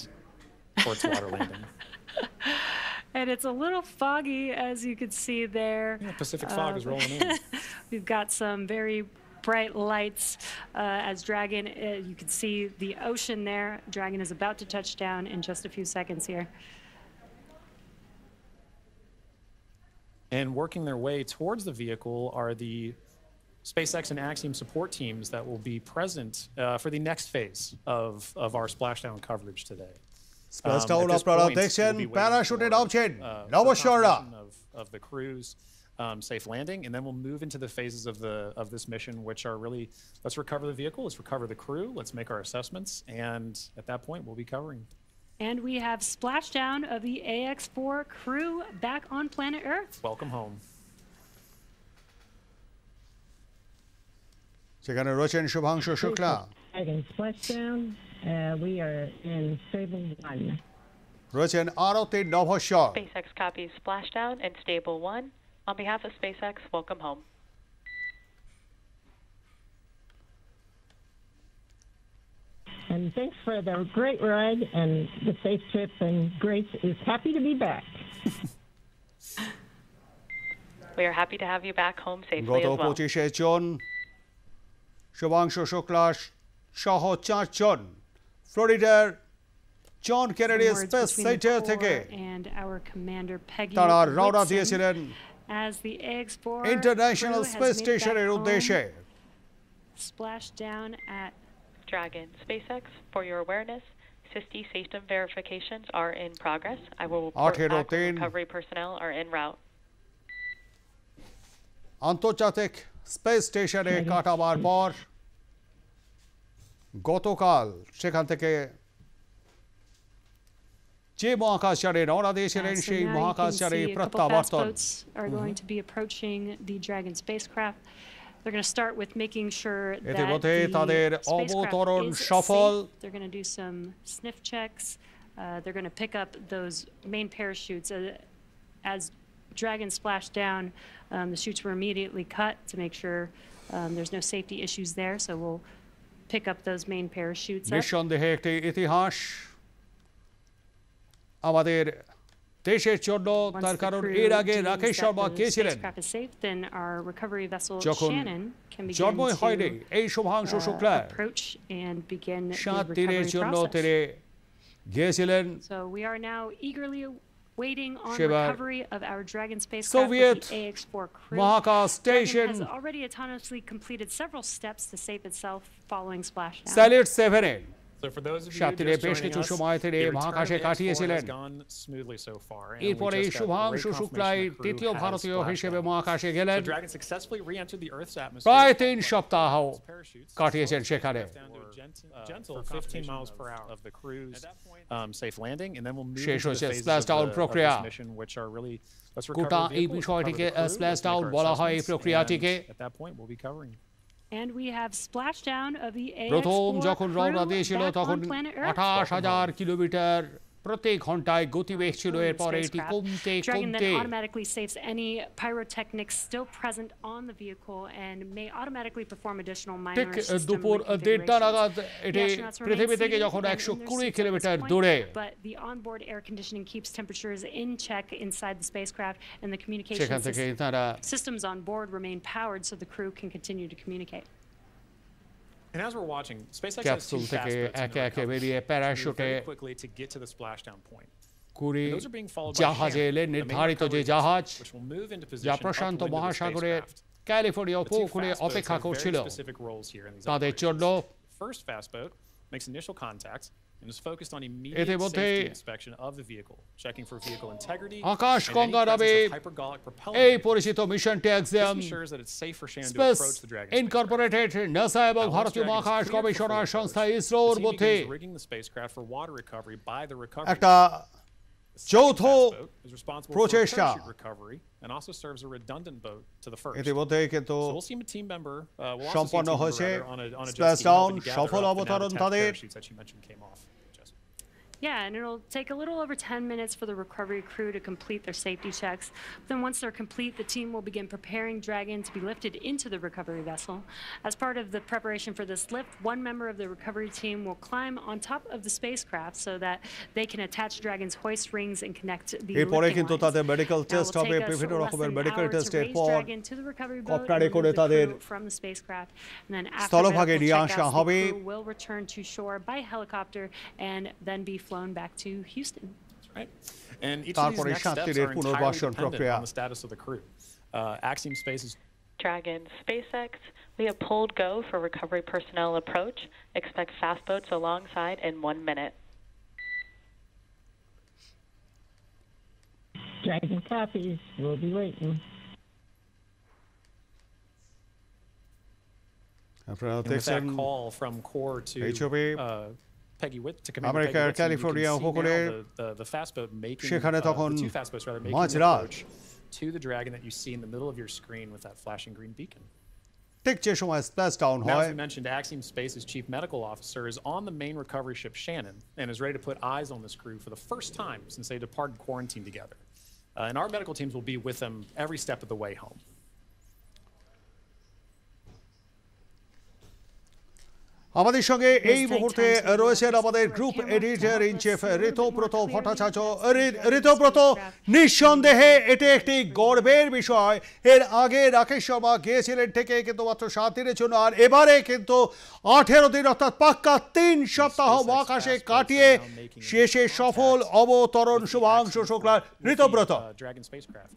towards water landing. And it's a little foggy, as you can see there. Yeah, Pacific fog is rolling in. We've got some very bright lights as Dragon. You can see the ocean there. Dragon is about to touch down in just a few seconds here. And working their way towards the vehicle are the SpaceX and Axiom support teams that will be present for the next phase of our splashdown coverage today. Splash down আপনারা দেখছেন, প্যারাশুটে নামছেন নভোচারীরা। Of the crew's safe landing, and then we'll move into the phases of this mission, which are really, let's recover the vehicle, let's recover the crew, let's make our assessments, and at that point we'll be covering. And we have splashdown of the AX-4 crew back on planet Earth. Welcome home. সেখানে রয়েছেন Shubhanshu Shukla. Dragon splashdown. We are in Stable 1. রয়েছেন আরও 3 নভোচার। SpaceX copies splashdown and Stable 1. On behalf of SpaceX, welcome home. And thanks for the great ride and the safe trip, and Grace is happy to be back. We are happy to have you back home safely গত as well. 25 June Shubhanshu Shukla সহ 4 জন ফ্লোরিডার John Kennedy Some words space between the centre Corps থেকে and our commander Peggy তারা রওনা Whitson দিয়েছিলেন as the AX-4 international crew has space made স্টেশনের back উদ্দেশ্যে। home. Splashdown at Dragon, SpaceX, for your awareness, SISTI system verifications are in progress. I will report back when recovery personnel are en route. আন্তর্জাতিক space স্টেশনে কাটাবার পর গতকাল সেখান থেকে যে মহাকাশযানে রওনা দিয়েছিলেন so সেই now you can মহাকাশযানে see a couple fast প্রত্যাবর্তন। boats are going to be approaching the Dragon spacecraft. They're going to start with making sure that ইতিমধ্যে the তাদের spacecraft অবতরণ is সফল। safe. They're going to do some sniff checks. They're going to pick up those main parachutes. As Dragon splashed down, the chutes were immediately cut to make sure there's no safety issues there. So we'll pick up those main parachutes up. নিঃসন্দেহে একটি ইতিহাস আমাদের দেশের জন্য, Once তার the কারণ crew এর আগে deems Rakesh that Sharma the কে ছিলেন spacecraft is safe, then our recovery vessel যখন Shannon can begin জন্মই হয়নি to এই Shubhanshu শুক্লার approach and begin the 7 দিনের recovery জন্য process. তিনি গিয়েছিলেন So we are now eagerly waiting on সেবার recovery of our Dragon spacecraft Soviet with the AX-4 crew. মহাকাশ Dragon station has already autonomously completed several steps to save itself following splashdown. স্যালিড 7 So for those of you সাথে just বেশ joining কিছু us, সময় the তিনি return of মহাকাশে the কাটিয়েছিলেন। X4 has gone smoothly so far, and we এরপরে just got Shubhanshu great শুক্লাই confirmation the crew তৃতীয় has ভারতীয় splashed হিসেবে down. মহাকাশে গেলেন। So Dragon successfully re-entered the Earth's atmosphere. প্রায় 3 সপ্তাহ Parachutes কাটিয়েছেন সেখানে। down to a gentle 15 miles per hour of the crew's safe landing, and then we'll move শেষ into the হয়েছে phases splashdown of প্রক্রিয়া। this mission, which are really let's recover গোটা the এই vehicle, let's বিষয়টিকে recover the crew, let's splashdown make our বলা হয় এই assessments, প্রক্রিয়াটিকে। and at that point we'll be covering. And we have splashdown of the প্রথম AX-4 যখন রওনা crew দিয়েছিল back তখন on planet Earth. 28,000 কিলোমিটার প্রতি ঘন্টায় গতিবেগ ছিল, এরপরে এটি কমতে Dragon কমতে then automatically saves any pyrotechnics still present on the vehicle and may automatically perform additional ঠিক minor system দুপুর 1:30 reconfigurations. নাগাদ The এটি astronauts remain পৃথিবী থেকে seated যখন and in their 120 seats at kilometre this point, দূরে, but the onboard air conditioning keeps temperatures in check inside the spacecraft, and the communication সেখান থেকে তারা systems on board remain powered so the crew can continue to communicate. And as we're watching, SpaceX has two capsule fast থেকে boats in একে the একে recovery বেরিয়ে to move প্যারাশুটে very quickly to get to the splashdown point. কুড়ি জাহাজে এলেন নির্ধারিত যে জাহাজ যা প্রশান্ত মহাসাগরের ক্যালিফোর্নিয়া উপকূলে অপেক্ষা করছিল তাদের জন্য। ইতিমধ্যে আকাশ গঙ্গা নামে এই পরিচিত মিশনটি এক্সাম স্পেস ইনকর্পোরেটেড নাসা এবং ভারতীয় মহাকাশ গবেষণা সংস্থা ইসরোর মধ্যে একটা যৌথ প্রচেষ্টা ইতিমধ্যে কিন্তু সম্পন্ন হয়েছে। স্প্ল্যাশডাউন সফল অবতরণ তাদের। Yeah, and it'll take a little over 10 minutes for the recovery crew to complete their safety checks. Then once they're complete, the team will begin preparing Dragon to be lifted into the recovery vessel. As part of the preparation for this lift, one member of the recovery team will climb on top of the spacecraft so that they can attach Dragon's hoist rings and connect the এরপরে কিন্তু তাদের medical test হবে, বিভিন্ন রকমের medical টেস্টের পর কপ্টারে করে তাদের স্থলভাগে নিয়ে আসা হবে। Will return to shore by helicopter and then be flown back to Houston. Right. And each of these next steps are entirely dependent on the status of the crew. Axiom Space's Dragon SpaceX, we have pulled go for recovery personnel approach. Expect fast boats alongside in 1 minute. Dragon copies. We'll be waiting. With that call from Core to Peggy Whit to Commander Peggy Whitson, California উপকূলে the fast boat making সেখানে তখন the two fast boats rather making the approach to the Dragon that you see in the middle of your screen with that flashing green beacon. ঠিক যে সময় স্প্ল্যাশডাউন Now, হয়। as we mentioned, Axiom Space's chief medical officer is on the main recovery ship Shannon and is ready to put eyes on this crew for the first time since they departed quarantine together. And our medical teams will be with them every step of the way home. আমাদের সঙ্গে এই মুহূর্তে রয়েছেন আমাদের group editor in chief Ritabrata Bhattacharya. Ritabrata, নিঃসন্দেহে এটি একটি গর্বের বিষয়। এর আগে রাকেশ শর্মা গিয়েছিলেন থেকে কিন্তু মাত্র 7 দিনের জন্য, আর এবারে কিন্তু 18 দিন অর্থাৎ পাক্কা 3 সপ্তাহ মহাকাশে কাটিয়ে শেষে সফল অবতরণ শুভাংশু শুক্লার। ঋতব্রত,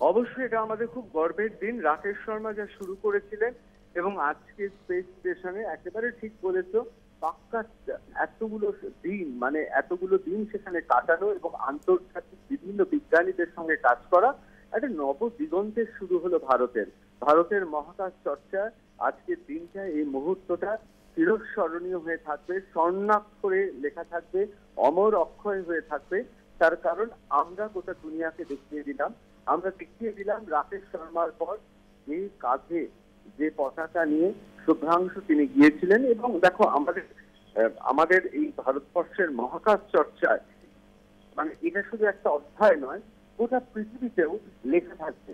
অবশ্যই এটা আমাদের খুব গর্বের দিন। রাকেশ শর্মা যা শুরু করেছিলেন এবং আজকে স্পেস স্টেশনে একেবারে ঠিক বলেছো, পাক্কা এতগুলো দিন সেখানে কাটানো এবং আন্তর্জাতিক বিভিন্ন বিজ্ঞানীদের সঙ্গে কাজ করা, একটা নবদিগন্তের শুরু হলো ভারতের মহাকাশ চর্চা। আজকের দিনটা, এই মুহূর্তটা চিরস্মরণীয় হয়ে থাকবে, স্বর্ণাক্ষরে লেখা থাকবে, অমর অক্ষয় হয়ে থাকবে। তার কারণ আমরা গোটা দুনিয়াকে দেখিয়ে দিলাম রাকেশ শর্মার পর যে কাঁধে যে পতাকা নিয়ে শুভ্রাংশু তিনি গিয়েছিলেন। এবং দেখো, আমাদের এই ভারতবর্ষের মহাকাশ চর্চায় এটা শুধু একটা অধ্যায় নয়, গোটা পৃথিবীতেও লেখা থাকবে।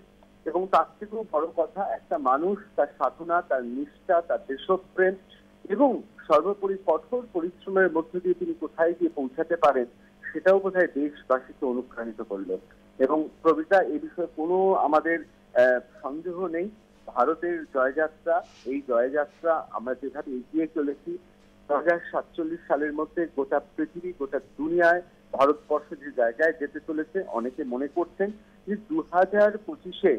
এবং তার থেকেও বড় কথা, একটা মানুষ তার সাধনা, তার নিষ্ঠা, তার দেশপ্রেম এবং সর্বোপরি কঠোর পরিশ্রমের মধ্য দিয়ে তিনি কোথায় গিয়ে পৌঁছাতে পারেন, সেটাও বোধহয় দেশবাসীকে অনুপ্রাণিত করলো। এবং প্রবিতা, এই বিষয়ে কোনো আমাদের সন্দেহ নেই, ভারতের জয়যাত্রা, এই জয়যাত্রা আমরা যেভাবে এগিয়ে চলেছি, 2047 সালের মধ্যে গোটা পৃথিবী, গোটা দুনিয়ায় ভারতবর্ষ যে জায়গায় যেতে চলেছে, অনেকে মনে করছেন যে 2025-এ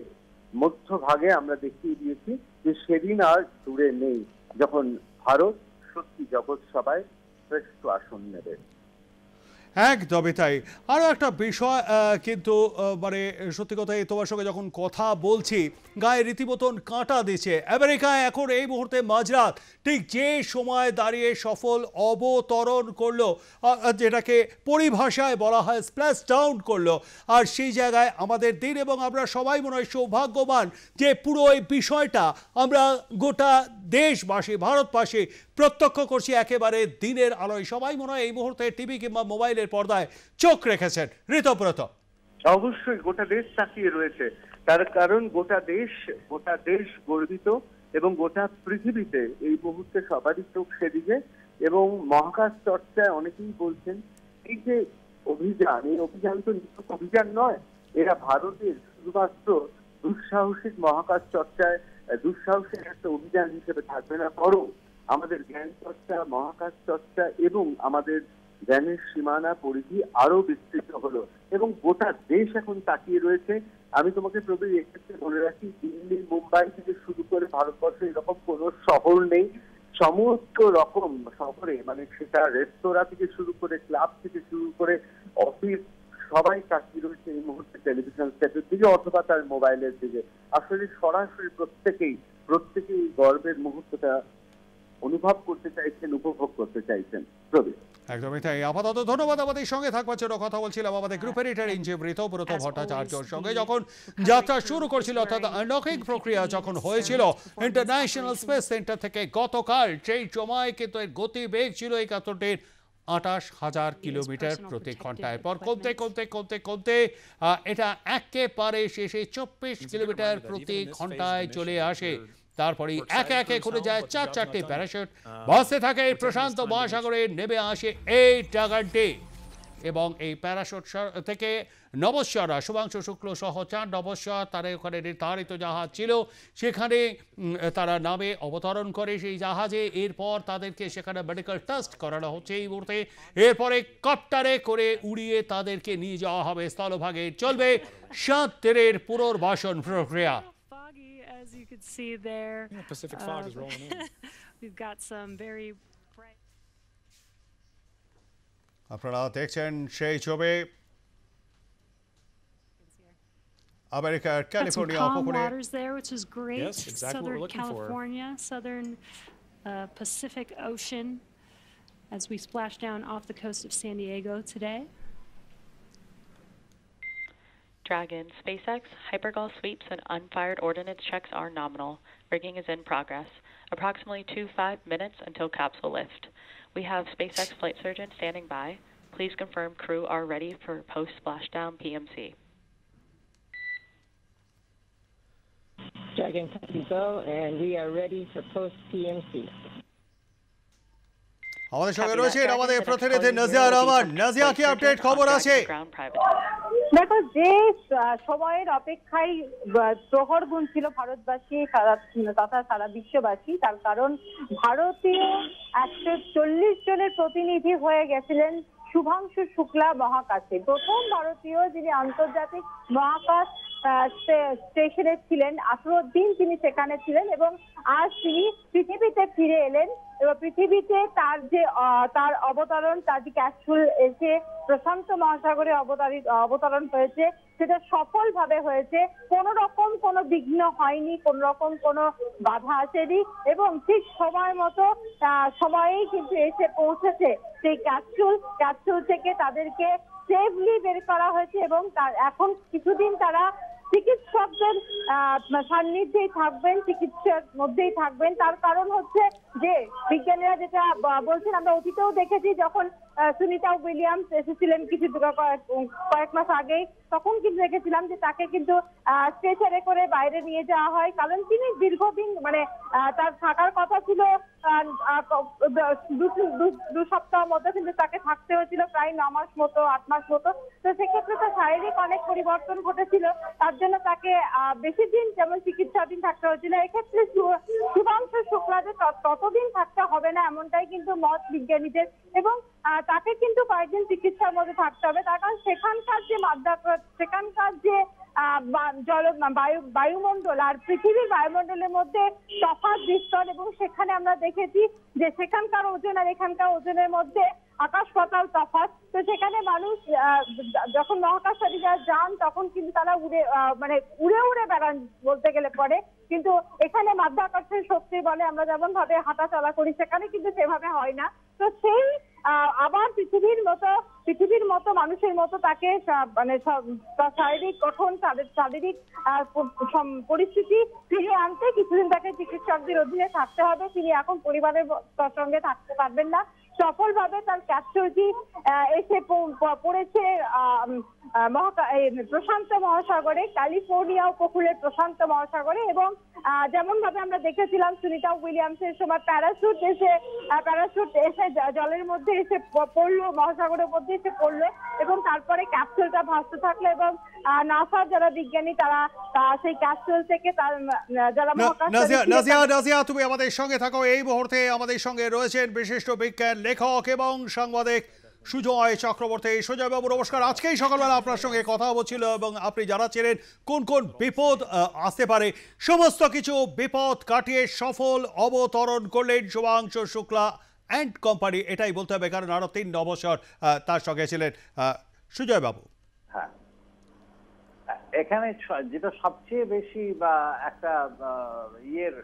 মধ্যভাগে আমরা দেখিয়ে দিয়েছি যে সেদিন আর দূরে নেই যখন ভারত সত্যি জগৎ সভায় শ্রেষ্ঠ আসন নেবে। একদমই তাই। আরও একটা বিষয় কিন্তু সত্যি কথাই, তোমার সঙ্গে যখন কথা বলছি গায়ে রীতিমতন কাঁটা দিচ্ছে। আমেরিকায় এখন এই মুহূর্তে মাঝরাত, ঠিক যে সময় দাঁড়িয়ে সফল অবতরণ করলো, যেটাকে পরিভাষায় বলা হয় স্প্ল্যাশডাউন করলো, আর সেই জায়গায় আমাদের দিন এবং আমরা সবাই মনে হয় সৌভাগ্যবান যে পুরো এই বিষয়টা আমরা গোটা দেশবাসী, ভারতবাসী প্রত্যক্ষ করছি একেবারে দিনের আলোয়। সবাই মনে হয় এই মুহূর্তে টিভি কিংবা মোবাইলের পর্দায় চোখ রেখেছেন। ঋতব্রত, অবশ্যই গোটা দেশ তাকিয়ে রয়েছে, তার কারণ গোটা দেশ গর্বিত এবং গোটা পৃথিবীতে এই মুহূর্তে সবারই চোখ সেদিকে। এবং মহাকাশ চর্চায় অনেকেই বলছেন এই যে অভিযান, এই অভিযান তো নিছক অভিযান নয়, এরা ভারতের শুধুমাত্র দুঃসাহসিক মহাকাশ চর্চায় দুঃসাহসিক একটা অভিযান হিসেবে থাকবে না, বরং আমাদের জ্ঞান চর্চা, মহাকাশ চর্চা এবং আমাদের জ্ঞানের সীমানা পরিধি আরো বিস্তৃত হলো এবং গোটা দেশ এখন তাকিয়ে রয়েছে। আমি তোমাকে প্রবীর এক্ষেত্রে বলে রাখি, দিল্লি মুম্বাই থেকে শুরু করে ভারতবর্ষে এরকম কোনো শহর নেই, সমস্ত রকম শহরে মানে সেটা রেস্তোরাঁ থেকে শুরু করে ক্লাব থেকে শুরু করে অফিস সবাই তাকিয়ে রয়েছে এই মুহূর্তে টেলিভিশন সেটের দিকে অথবা তার মোবাইলের দিকে। আসলে সরাসরি প্রত্যেকেই গর্বের মুহূর্তটা অনুভব করতে চাইছেন, উপভোগ করতে চাইছেন। প্রবীর একদমই তাই। আপাতত ধন্যবাদ। আমাদের সঙ্গে থাকবার জন্য কথা বলছিলাম আমাদের group editor in chief Ritabrata ভট্টাচার্যর সঙ্গে। যখন যাত্রা শুরু করছিল অর্থাৎ আনলকিং প্রক্রিয়া যখন হয়েছিল ইন্টারন্যাশনাল স্পেস সেন্টার থেকে গতকাল, সেই সময় কিন্তু এর গতিবেগ ছিল এই কাতরটির 28,000 কিলোমিটার প্রতি ঘন্টায়। পর কমতে এটা একেবারে শেষে 24 কিলোমিটার প্রতি ঘন্টায় চলে আসে। তারপরে একে একে খুলে যায় 4-4টে প্যারাশুট, ভাসতে থাকে প্রশান্ত মহাসাগরে, নেমে আসে এই ড্রাগনটি এবং এই প্যারাশুট থেকে নভস্বরা শুভাংশু শুক্ল সহ 4 নভস্বর তারা ওখানে নির্ধারিত জাহাজ ছিল, সেখানে তারা নামে অবতরণ করে সেই জাহাজে। এরপর তাদেরকে সেখানে মেডিকেল টেস্ট করানো হচ্ছে এই মুহূর্তে। এরপরে কপ্টারে করে উড়িয়ে তাদেরকে নিয়ে যাওয়া হবে স্থলভাগে। চলবে 7 দিনের পুনর্বাসন প্রক্রিয়া। As you can see there, Pacific fog is rolling in. We've got some very bright. আপনারা দেখছেন সেই ছবি আমেরিকার ক্যালিফোর্নিয়া উপকূলে। Waters there, which is great. Yes, exactly what we're Southern looking for. California, southern Pacific Ocean, as we splash down off the coast of San Diego today. Dragon, SpaceX, Hypergol sweeps and unfired ordnance checks are nominal. Rigging is in progress. Approximately 25 minutes until capsule lift. We have SpaceX flight surgeon standing by. Please confirm crew are ready for post-splashdown PMC. Dragon, copy go, and we are ready for post-PMC. আমাদের সঙ্গে রয়েছে আমাদের প্রতিনিধি নাজিয়া রহমান। নাজিয়া, কি update খবর আছে? দেখো, যে সময়ের অপেক্ষায় প্রহর গুনছিল ভারতবাসী তথা সারা বিশ্ববাসী, তার কারণ ভারতীয় 140 জনের প্রতিনিধি হয়ে গেছিলেন শুভাংশু শুক্লা মহাকাশে। প্রথম ভারতীয় যিনি আন্তর্জাতিক মহাকাশ স্টেশনে ছিলেন, 18 দিন তিনি সেখানে ছিলেন এবং আজ তিনি পৃথিবীতে ফিরে এলেন এবং পৃথিবীতে তার অবতরণ, তার যে ক্যাপসুল এসে প্রশান্ত মহাসাগরে অবতরণ হয়েছে সেটা সফলভাবে হয়েছে। কোনো রকম কোনো বিঘ্ন হয়নি, কোনো রকম কোনো বাধা আসেনি এবং ঠিক সময় মতো সময়েই কিন্তু এসে পৌঁছেছে সেই ক্যাপসুল থেকে তাদেরকে সেফলি বের করা হয়েছে এবং এখন কিছুদিন তারা চিকিৎসকদের সান্নিধ্যেই থাকবেন, চিকিৎসার মধ্যেই থাকবেন। তার কারণ হচ্ছে যে বিজ্ঞানীরা যেটা বলছেন, আমরা অতীতেও দেখেছি যখন সুনিতা উইলিয়ামস এসেছিলেন কয়েক মাস আগেই, তখন কিন্তু দেখেছিলাম যে তাকে কিন্তু স্ট্রেচারে করে বাইরে নিয়ে যাওয়া হয়, কারণ তিনি দীর্ঘদিন মানে তার থাকার কথা ছিল 2 সপ্তাহ মতো, কিন্তু তাকে থাকতে হয়েছিল প্রায় 9 মাস মতো, 8 মাস মতো। তো সেক্ষেত্রে তার শারীরিক অনেক পরিবর্তন ঘটেছিল, তার জন্য তাকে বেশি দিন যেমন চিকিৎসাধীন থাকতে হয়েছিল। এক্ষেত্রে শুভাংশু শুক্লাদের ততদিন থাকতে হবে না এমনটাই কিন্তু মত বিজ্ঞানীদের এবং তাকে কিন্তু কয়েকদিন চিকিৎসার মধ্যে থাকতে হবে। তার কারণ সেখানকার যে বায়ুমণ্ডল আর পৃথিবীর বায়ুমণ্ডলের মধ্যে তফাৎ বিস্তর এবং সেখানে আমরা দেখেছি যে সেখানকার ওজন আর এখানকার ওজনের মধ্যে আকাশ পাতাল তফাৎ। তো সেখানে মানুষ যখন মহাকাশচারীরা যান তখন কিন্তু তারা উড়ে বেড়ান বলতে গেলে পরে, কিন্তু এখানে মাধ্যাকর্ষণ শক্তি বলে আমরা যেমন ভাবে হাঁটা চলা করি সেখানে কিন্তু সেভাবে হয় না। তো সেই আবার পৃথিবীর মতো মানুষের মতো তাকে শারীরিক গঠন, তাদের শারীরিক পরিস্থিতি ফিরিয়ে আনতে কিছুদিন তাকে চিকিৎসকদের অধীনে থাকতে হবে। তিনি এখন পরিবারের সঙ্গে থাকতে পারবেন না। সফলভাবে তার ক্যাপসুলটি এসে পড়েছে প্রশান্ত মহাসাগরে, ক্যালিফোর্নিয়া উপকূলের প্রশান্ত মহাসাগরে এবং যেমন ভাবে আমরা দেখেছিলাম সুনিতা উইলিয়ামসের সময় প্যারাশুট এসে জলের মধ্যে এসে পড়লো, মহাসাগরের মধ্যে এসে পড়লো এবং তারপরে ক্যাপসুলটা ভাসতে থাকলো এবং নাসার যারা বিজ্ঞানী তারা সেই ক্যাপসুল থেকে যারা নাজিয়া, তুমি আমাদের সঙ্গে থাকো। এই মুহূর্তে আমাদের সঙ্গে রয়েছেন বিশিষ্ট বিজ্ঞান লেখক এবং সাংবাদিক সুজয় চক্রবর্তী। সুজয় বাবু নমস্কার। আজকেই সকালবেলা আপনার সঙ্গে কথা হচ্ছিল এবং আপনি জানাচ্ছিলেন কোন কোন বিপদ আসতে পারে। সমস্ত কিছু বিপদ কাটিয়ে সফল অবতরণ করলেন শুভাংশু শুক্লা অ্যান্ড কোম্পানি, এটাই বলতে হবে, কারণ আরো 3 নভোচার তার সঙ্গে ছিলেন। সুজয় বাবু, হ্যাঁ, এখানে যেটা সবচেয়ে বেশি বা একটা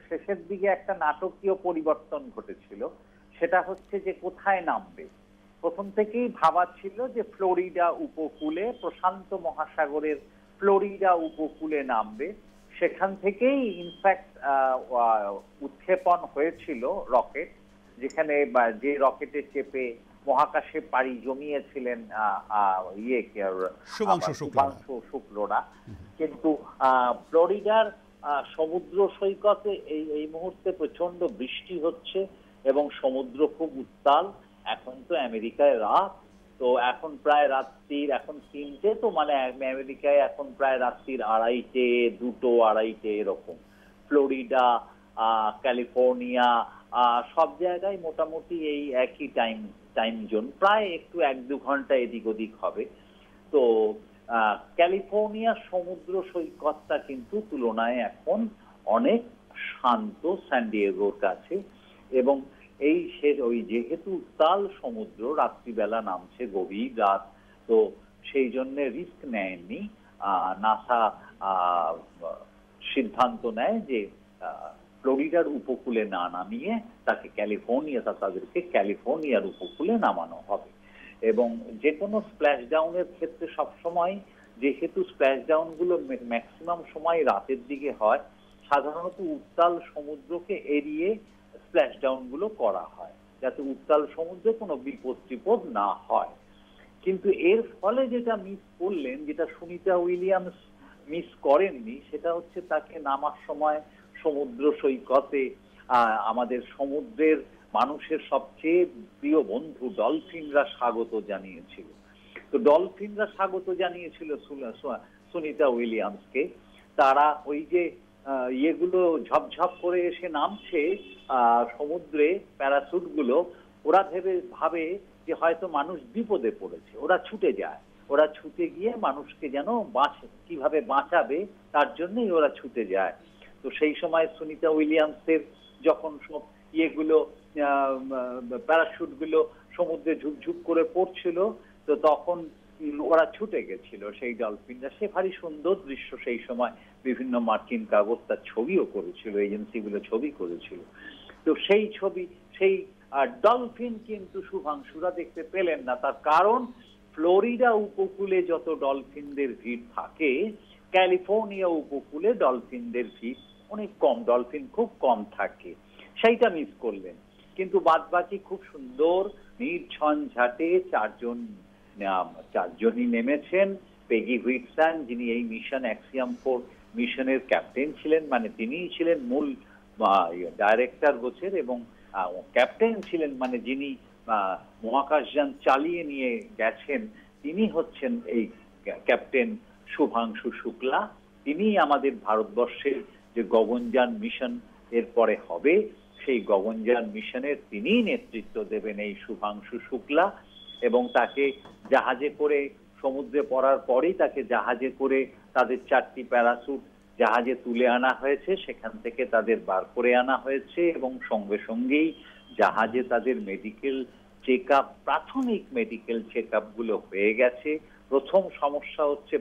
শেষের দিকে একটা নাটকীয় পরিবর্তন ঘটেছিল, সেটা হচ্ছে যে কোথায় নামবে। প্রথম থেকেই ভাবা ছিল যে ফ্লোরিডা উপকূলে, প্রশান্ত মহাসাগরের ফ্লোরিডা উপকূলে নামবে। সেখান থেকেই ইনফ্যাক্ট উৎক্ষেপণ হয়েছিল রকেট, যেখানে যে রকেটে চেপে মহাকাশে পাড়ি জমিয়েছিলেন শুভাংশু শুক্লরা। কিন্তু ফ্লোরিডার সমুদ্র সৈকতে এই মুহূর্তে প্রচন্ড বৃষ্টি হচ্ছে এবং সমুদ্র খুব উত্তাল। এখন তো আমেরিকায় রাত, তো এখন প্রায় রাত্রির এখন 3টে, তো মানে আমেরিকায় এখন প্রায় রাত্রির 2:30, 2:30 এরকম। ফ্লোরিডা, ক্যালিফোর্নিয়া সব জায়গায় মোটামুটি এই একই টাইম জোন, প্রায় একটু 1-2 ঘন্টা এদিক ওদিক হবে। তো ক্যালিফোর্নিয়ার সমুদ্র সৈকতটা কিন্তু তুলনায় এখন অনেক শান্ত সান ডিয়েগোর কাছে, এবং ওই যেহেতু উত্তাল সমুদ্র, রাত্রিবেলা নামছে, গভীর রাত, তো সেই জন্য রিস্ক নেয়নি। নাসা সিদ্ধান্ত নেয় যে ফ্লোরিডার উপকূলে না নামিয়ে তাদেরকে ক্যালিফোর্নিয়ার উপকূলে নামানো হবে। এবং যে কোনো স্প্ল্যাশ ডাউনের ক্ষেত্রে সবসময়, যেহেতু স্প্ল্যাশ ডাউন গুলো ম্যাক্সিমাম সময় রাতের দিকে হয়, সাধারণত উত্তাল সমুদ্রকে এড়িয়ে স্প্ল্যাশ ডাউন গুলো করা হয়, যাতে উত্তাল সমুদ্রে কোনো বিপদ না হয়। কিন্তু এর ফলে যেটা মিস করলেন, যেটা সুনিতা উইলিয়ামস মিস করেননি, সেটা হচ্ছে তাকে নামার সময় সমুদ্র সৈকতে আমাদের সমুদ্রের মানুষের সবচেয়ে প্রিয় বন্ধু ডলফিনরা স্বাগত জানিয়েছিল। তো ডলফিনরা স্বাগত জানিয়েছিল সুনিতা উইলিয়ামসকে। তারা ওই যে ইয়েগুলো ঝপঝপ করে এসে নামছে সমুদ্রে, প্যারাসুট গুলো, ওরা ভাবে যে হয়তো মানুষ বিপদে পড়েছে, ওরা ছুটে যায়। ওরা ছুটে গিয়ে মানুষকে যেন কিভাবে বাঁচাবে তার জন্যই ওরা ছুটে যায়। তো সেই সময় সুনিতা উইলিয়ামসের যখন সব ইয়েগুলো, প্যারাশুট গুলো সমুদ্রে ঝুপঝুপ করে পড়ছিল, তো তখন ওরা ছুটে গেছিল সেই ডলফিনরা। সে ভারী সুন্দর দৃশ্য। সেই সময় বিভিন্ন মার্কিন কাগজ তার ছবিও করেছিল, এজেন্সিগুলো ছবি করেছিল। তো সেই ছবি, সেই ডলফিন কিন্তু শুভাংশুরা দেখতে পেলেন না। তার কারণ ফ্লোরিডা উপকূলে যত ডলফিনদের ভিড় থাকে, ক্যালিফোর্নিয়া উপকূলে ডলফিনদের ভিড় অনেক কম, ডলফিন খুব কম থাকে, সেইটা মিস করলেন। কিন্তু বাদবাকি খুব সুন্দর নির্ঝঞ্ঝাটে চারজনই নেমেছেন। পেগি হুইটসন, যিনি এই মিশন অ্যাক্সিয়াম 4 মিশনের ক্যাপ্টেন ছিলেন, মানে তিনিই ছিলেন মূল ডাইরেক্টর গোছের, এবং ক্যাপ্টেন ছিলেন মানে যিনি মহাকাশযান চালিয়ে নিয়ে গেছেন, তিনি হচ্ছেন এই ক্যাপ্টেন শুভাংশু শুক্লা। তিনি আমাদের ভারতবর্ষের যে গগনযান মিশন এরপরে হবে, সেই গগনযান মিশনের তিনিই নেতৃত্ব দেবেন এই শুভাংশু শুক্লা। এবং তাকে জাহাজে করে সমুদ্রে পড়ার পরেই তাকে জাহাজে করে তাদের 4টি প্যারাসুট জাহাজে তুলে আনা হয়েছে, সেখান থেকে তাদের বার করে আনা হয়েছে, এবং সঙ্গে সঙ্গেই জাহাজে তাদের মেডিকেল চেকআপ, প্রাথমিক মেডিকেল চেকআপ গুলো হয়ে গেছে। প্রথম সমস্যা হচ্ছে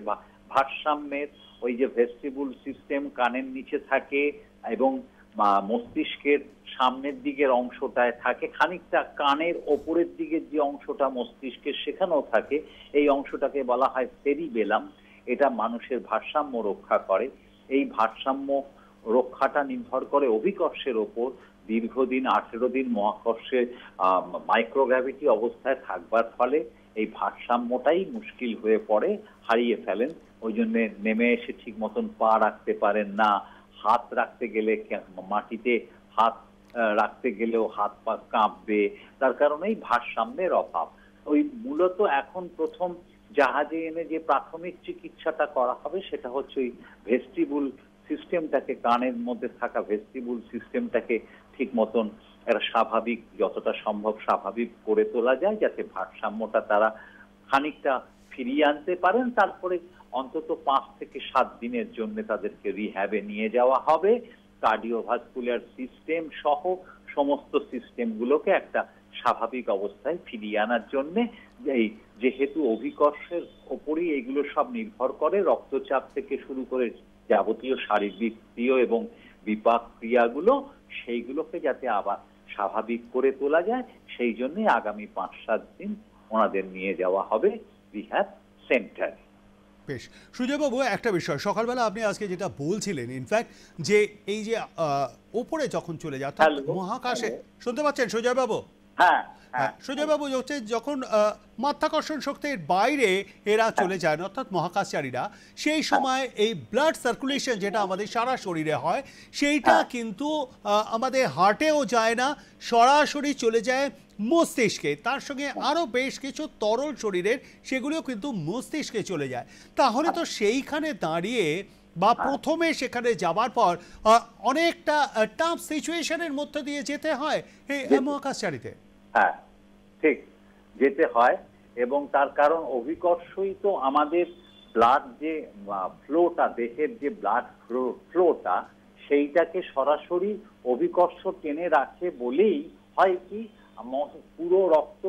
ভারসাম্যের, ওই যে ভেস্টিবুল সিস্টেম কানের নিচে থাকে এবং মস্তিষ্কের সামনের দিকের অংশটায় থাকে, খানিকটা কানের ওপরের দিকের যে অংশটা মস্তিষ্কের সেখানেও থাকে, এই অংশটাকে বলা হয় সেরিবেলাম। এটা মানুষের ভারসাম্য রক্ষা করে। এই ভারসাম্য রক্ষাটা নির্ভর করে অভিকর্ষের ওপর। দীর্ঘদিন 18 দিন মহাকর্ষে মাইক্রোগ্র্যাভিটি অবস্থায় থাকবার ফলে এই ভারসাম্যটাই মুশকিল হয়ে পড়ে, হারিয়ে ফেলেন। ওই জন্য নেমে এসে ঠিক মতন পা রাখতে পারেন না, হাত রাখতে গেলে মাটিতে হাত রাখতে গেলেও হাত পা কাঁপবে, তার কারণেই ভারসাম্যের অভাব। ওই মূলত এখন প্রথম জাহাজে এনে যে প্রাথমিক চিকিৎসাটা করা হবে সেটা হচ্ছে ওই ভেস্টিবুল সিস্টেমটাকে, কানের মধ্যে থাকা ভেস্টিবুল সিস্টেমটাকে ঠিক মতন একটা স্বাভাবিক, যতটা সম্ভব স্বাভাবিক করে তোলা যায়, যাতে ভারসাম্যটা তারা খানিকটা ফিরিয়ে আনতে পারেন। তারপরে অন্তত 5 থেকে 7 দিনের জন্য তাদেরকে রিহ্যাবে নিয়ে যাওয়া হবে। কার্ডিওভাস্কুলার সিস্টেম সহ সমস্ত সিস্টেমগুলোকে একটা স্বাভাবিক অবস্থায় ফিরিয়ে আনার জন্য। এই যেহেতু অভিকর্ষের ওপরই এগুলো সব নির্ভর করে, রক্তচাপ থেকে শুরু করে যাবতীয় শারীরবৃত্তীয় এবং বিপাক ক্রিয়াগুলো, সেইগুলোকে যাতে আবার স্বাভাবিক করে তোলা যায়, সেই জন্যই আগামী 5-7 দিন ওনাদের নিয়ে যাওয়া হবে রিহ্যাব সেন্টারে। বেশ, সুজয়বাবু, একটা বিষয় সকালবেলা আপনি আজকে যেটা বলছিলেন, ইনফ্যাক্ট যে এই যে ওপরে যখন চলে যায় মহাকাশে, শুনতে পাচ্ছেন সুজয়বাবু? হ্যাঁ, সুজয়বাবু, হচ্ছে যখন মাধ্যাকর্ষণ শক্তির বাইরে এরা চলে যায়, অর্থাৎ মহাকাশচারীরা, সেই সময় এই ব্লাড সার্কুলেশন যেটা আমাদের সারা শরীরে হয়, সেইটা কিন্তু আমাদের হার্টেও যায় না, সরাসরি চলে যায় মস্তিষ্কে। তার সঙ্গে আরও বেশ কিছু তরল শরীরের, সেগুলিও কিন্তু মস্তিষ্কে চলে যায়। তাহলে তো সেইখানে দাঁড়িয়ে বা প্রথমে সেখানে যাবার পর অনেকটা টাফ সিচুয়েশনের মধ্যে দিয়ে যেতে হয় এই মহাকাশচারীতে। হ্যাঁ, ঠিক, যেতে হয়। এবং তার কারণ অভিকর্ষই তো আমাদের ব্লাড যে ফ্লোটা, দেহের যে ব্লাড ফ্লোটা, সেইটাকে সরাসরি অভিকর্ষ টেনে রাখে বলেই হয় কি পুরো রক্ত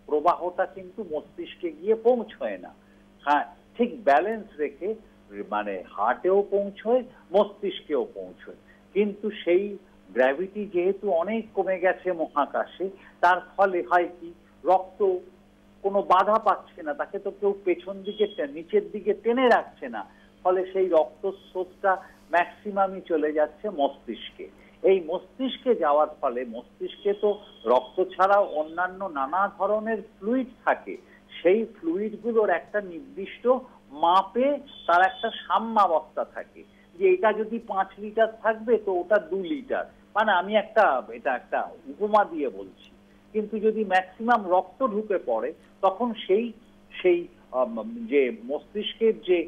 প্রবাহটা কিন্তু মস্তিষ্কে গিয়ে পৌঁছয় না। হ্যাঁ, ঠিক ব্যালেন্স রেখে মানে হার্টেও পৌঁছয়, মস্তিষ্কেও পৌঁছয়। কিন্তু সেই গ্র্যাভিটি যেহেতু অনেক কমে গেছে মহাকাশে, তার ফলে হয় কি রক্ত কোনো বাধা পাচ্ছে না, তাকে তো কেউ পেছন দিকে নিচের দিকে টেনে রাখছে না, ফলে সেই রক্তস্রোতটা ম্যাক্সিমামই চলে যাচ্ছে মস্তিষ্কে। এই মস্তিষ্কে যাওয়ার ফলে মস্তিষ্কে তো রক্ত ছাড়াও অন্যান্য নানা ধরনের ফ্লুইড থাকে, সেই ফ্লুইডগুলোর একটা নির্দিষ্ট মাপে তার একটা সাম্যাবস্থা থাকে, যে এটা যদি 5 লিটার থাকবে তো ওটা 2 লিটার, মানে আমি এটা একটা উপমা দিয়ে বলছি। কিন্তু যদি ম্যাক্সিমাম রক্ত ঢুকে পড়ে, তখন সেই যে মস্তিষ্কের যে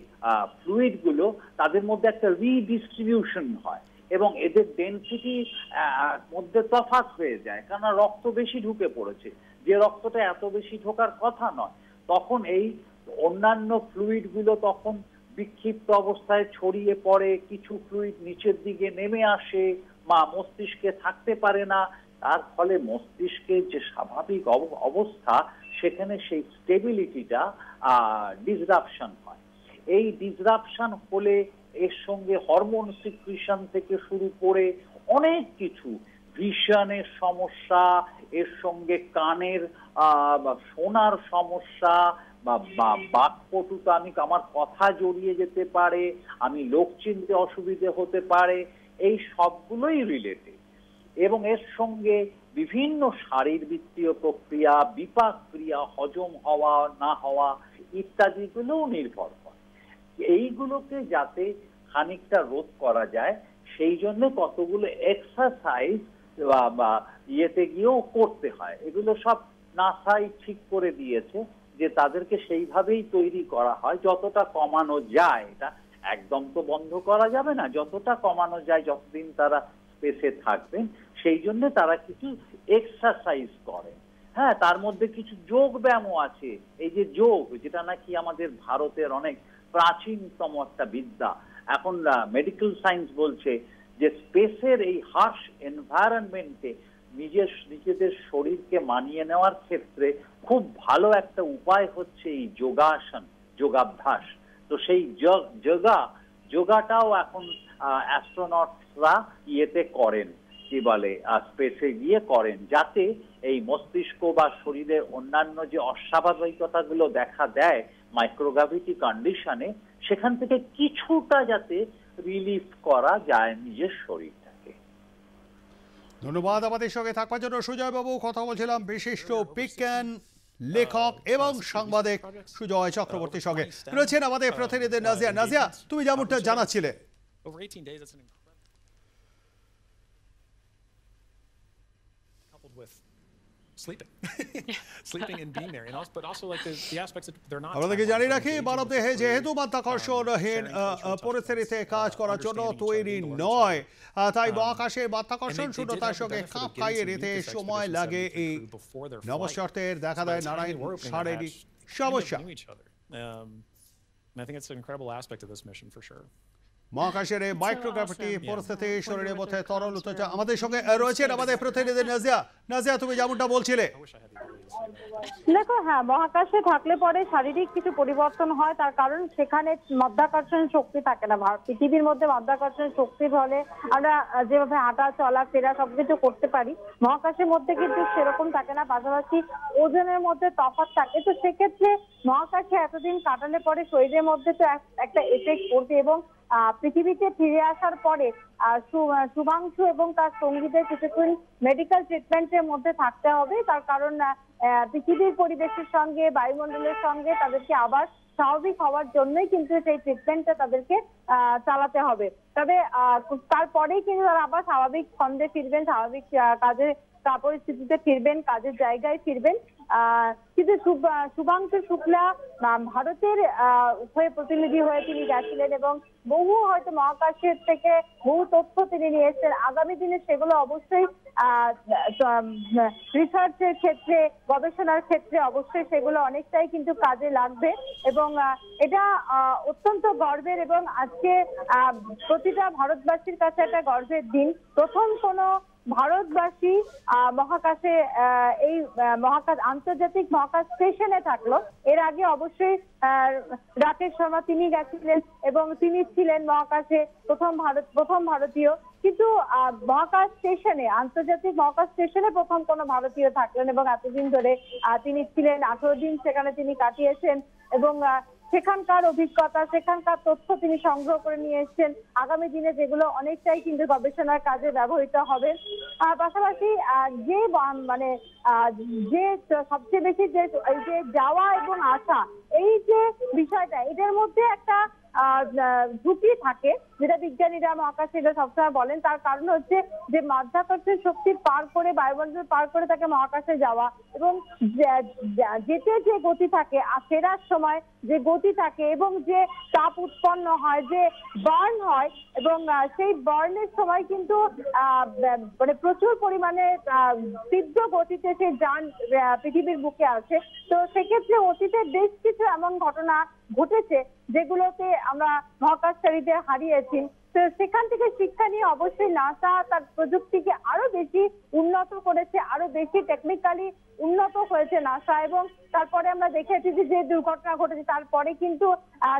ফ্লুইড গুলো, তাদের মধ্যে একটা রিডিস্ট্রিবিউশন হয় এবং এদের ডেনসিটি মধ্যে তফাৎ হয়ে যায়, কারণ রক্ত বেশি ঢুকে পড়েছে, যে রক্তটা এত বেশি ঢোকার কথা নয়। তখন এই অন্যান্য ফ্লুইড গুলো তখন বিক্ষিপ্ত অবস্থায় ছড়িয়ে পড়ে, কিছু ফ্লুইড নিচের দিকে নেমে আসে বা মস্তিষ্কে থাকতে পারে না। তার ফলে মস্তিষ্কের যে স্বাভাবিক অবস্থা, সেখানে সেই স্টেবিলিটিটা ডিসরাপশন হয়। এই ডিসরাপশন হলে এর সঙ্গে হরমোন সিক্রিশন থেকে শুরু করে অনেক কিছু, ভিশনের সমস্যা, এর সঙ্গে কানের শোনার সমস্যা বা বাকপটুতা, আমার কথা জড়িয়ে যেতে পারে, আমি লোক চিনতে অসুবিধে হতে পারে, এই সবগুলোই রিলেটেড। এবং এর সঙ্গে বিভিন্ন শারীরবৃত্তীয় প্রক্রিয়া, বিপাক ক্রিয়া, হজম হওয়া না হওয়া ইত্যাদিগুলোও নির্ভর করে। এইগুলোকে যাতে খানিকটা রোধ করা যায়, সেই জন্য কতগুলো এক্সারসাইজ বা ইয়েতে গিয়েও করতে হয়। এগুলো সব নাসাই ঠিক করে দিয়েছে যে তাদেরকে সেইভাবেই তৈরি করা হয়, যতটা কমানো যায়। এটা একদম তো বন্ধ করা যাবে না, যতটা কমানো যায় যতদিন তারা স্পেসে থাকবেন, সেই জন্য তারা কিছু এক্সারসাইজ করেন। হ্যাঁ, তার মধ্যে কিছু যোগ ব্যায়ামও আছে। এই যে যোগ, যেটা নাকি আমাদের ভারতের অনেক প্রাচীনতম একটা বিদ্যা, এখন মেডিকেল সায়েন্স বলছে যে স্পেসের এই হার্শ এনভায়রনমেন্টে নিজেদের শরীরকে মানিয়ে নেওয়ার ক্ষেত্রে খুব ভালো একটা উপায় হচ্ছে এই যোগাসন, যোগাভ্যাস। তো সেই যোগাটাও এখন অ্যাস্ট্রোনটরা ইয়েতে করেন, কি বলে স্পেসে গিয়ে করেন, যাতে এই মস্তিষ্ক বা শরীরের অন্যান্য যে অস্বাভাবিকতাগুলো দেখা দেয় মাইক্রোগ্রাভিটি কন্ডিশনে, সেখান থেকে কিছুটা যাতে রিলিফ করা যায় নিজের শরীরটাকে। ধন্যবাদ আমাদের সঙ্গে থাকবার জন্য সুজয়বাবু। কথা বলছিলাম বিশিষ্ট বিজ্ঞান লেখক এবং সাংবাদিক সুজয় চক্রবর্তীর সঙ্গে। রয়েছেন আমাদের প্রতিনিধি নাজিয়া। নাজিয়া, তুমি যেমনটা জানাচ্ছিলে, over 18 days, that's an incredible, coupled with sleeping, sleeping and being there, and also, but also like the aspects that they're not. আমাদেরকে জানিয়ে রাখি মানবদেহে যেহেতু মাধ্যাকর্ষণহীন পরিস্থিতিতে কাজ করার জন্য তৈরি নয়, তাই মহাকাশে মাধ্যাকর্ষণ শূন্যতার সঙ্গে খাপ খাইয়ে নিতে সময় লাগে। এই নবশর্তের দেখা দেয় নানান শারীরিক সমস্যা। And I think it's an incredible aspect of this mission for sure. মহাকাশের এই মাইক্রোগ্রাভিটি পরিস্থিতি শরীরের মধ্যে তরল উত্তেজনা। আমাদের সঙ্গে রয়েছেন আমাদের প্রতিনিধি নাজিয়া। নাজিয়া, তুমি যেমনটা বলছিলে, দেখো হ্যাঁ, মহাকাশে থাকলে পরে শারীরিক কিছু পরিবর্তন হয়, তার কারণ সেখানে মাধ্যাকর্ষণ শক্তি থাকে না। পৃথিবীর মধ্যে মাধ্যাকর্ষণ শক্তির ফলে আমরা যেভাবে হাঁটা চলা ফেরা সবকিছু করতে পারি, মহাকাশের মধ্যে কিন্তু সেরকম থাকে না। পাশাপাশি ওজনের মধ্যে তফাৎ থাকে। তো সেক্ষেত্রে মহাকাশে এতদিন কাটালে পরে শরীরের মধ্যে তো একটা এফেক্ট পড়বে এবং পৃথিবীতে ফিরে আসার পরে শুভাংশু এবং তার সঙ্গীদের কিছুক্ষণ মেডিকেল ট্রিটমেন্টের মধ্যে থাকতে হবে। তার কারণ পৃথিবীর পরিবেশের সঙ্গে বায়ুমণ্ডলের সঙ্গে তাদেরকে আবার স্বাভাবিক হওয়ার জন্যই কিন্তু সেই ট্রিটমেন্টটা তাদেরকে চালাতে হবে। তবে তারপরেই কিন্তু তারা আবার স্বাভাবিক ছন্দে ফিরবেন, স্বাভাবিক কাজে পরিস্থিতিতে ফিরবেন, কাজের জায়গায় ফিরবেন। কিন্তু শুভাংশু শুক্লা ভারতের হয়ে প্রতিনিধি হয়ে তিনি গেছিলেন এবং বহু হয়তো মহাকাশের থেকে বহু তথ্য তিনি নিয়ে এসেছেন। আগামী দিনে সেগুলো অবশ্যই রিসার্চের ক্ষেত্রে, গবেষণার ক্ষেত্রে অবশ্যই সেগুলো অনেকটাই কিন্তু কাজে লাগবে এবং এটা অত্যন্ত গর্বের এবং আজকে প্রতিটা ভারতবাসীর কাছে একটা গর্বের দিন। প্রথম কোনো ভারতবাসী মহাকাশে এই মহাকাশ আন্তর্জাতিক মহাকাশ স্টেশনে থাকলো। এর আগে অবশ্যই রাকেশ শর্মা তিনি গেছিলেন এবং তিনি ছিলেন মহাকাশে প্রথম ভারতীয়। কিন্তু মহাকাশ স্টেশনে, আন্তর্জাতিক মহাকাশ স্টেশনে প্রথম কোনো ভারতীয় থাকলেন এবং এতদিন ধরে তিনি ছিলেন। 18 দিন সেখানে তিনি কাটিয়েছেন এবং সেখানকার অভিজ্ঞতা, সেখানকার তথ্য তিনি সংগ্রহ করে নিয়ে এসেছেন। আগামী দিনে যেগুলো অনেকটাই কিন্তু গবেষণার কাজে ব্যবহৃত হবে। পাশাপাশি যে যে সবচেয়ে বেশি যে যাওয়া এবং আসা, এই যে বিষয়টা, এটার মধ্যে একটা ঝুঁকি থাকে, যেটা বিজ্ঞানীরা মহাকাশীরা সবসময় বলেন। তার কারণ হচ্ছে যে মাধ্যাকর্ষণ শক্তি পার করে, বায়ুমণ্ডল পার করে তাকে মহাকাশে যাওয়া এবং যেতে যে গতি থাকে, ফেরার সময় যে গতি থাকে এবং যে তাপ উৎপন্ন হয়, যে বার্ন হয় এবং সেই বার্নের সময় কিন্তু প্রচুর পরিমাণে তীব্র গতিতে সে যান পৃথিবীর বুকে আসে। তো সেক্ষেত্রে অতীতে বেশ কিছু এমন ঘটনা ঘটেছে যেগুলোতে আমরা মহাকাশচারীদের হারিয়েছি। তো সেখান থেকে শিক্ষা নিয়ে অবশ্যই নাসা তার প্রযুক্তিকে আরো বেশি উন্নত করেছে, আরো বেশি টেকনিক্যালি উন্নত হয়েছে নাসা। এবং তারপরে আমরা দেখেছি যে দুর্ঘটনা ঘটেছে, তারপরে কিন্তু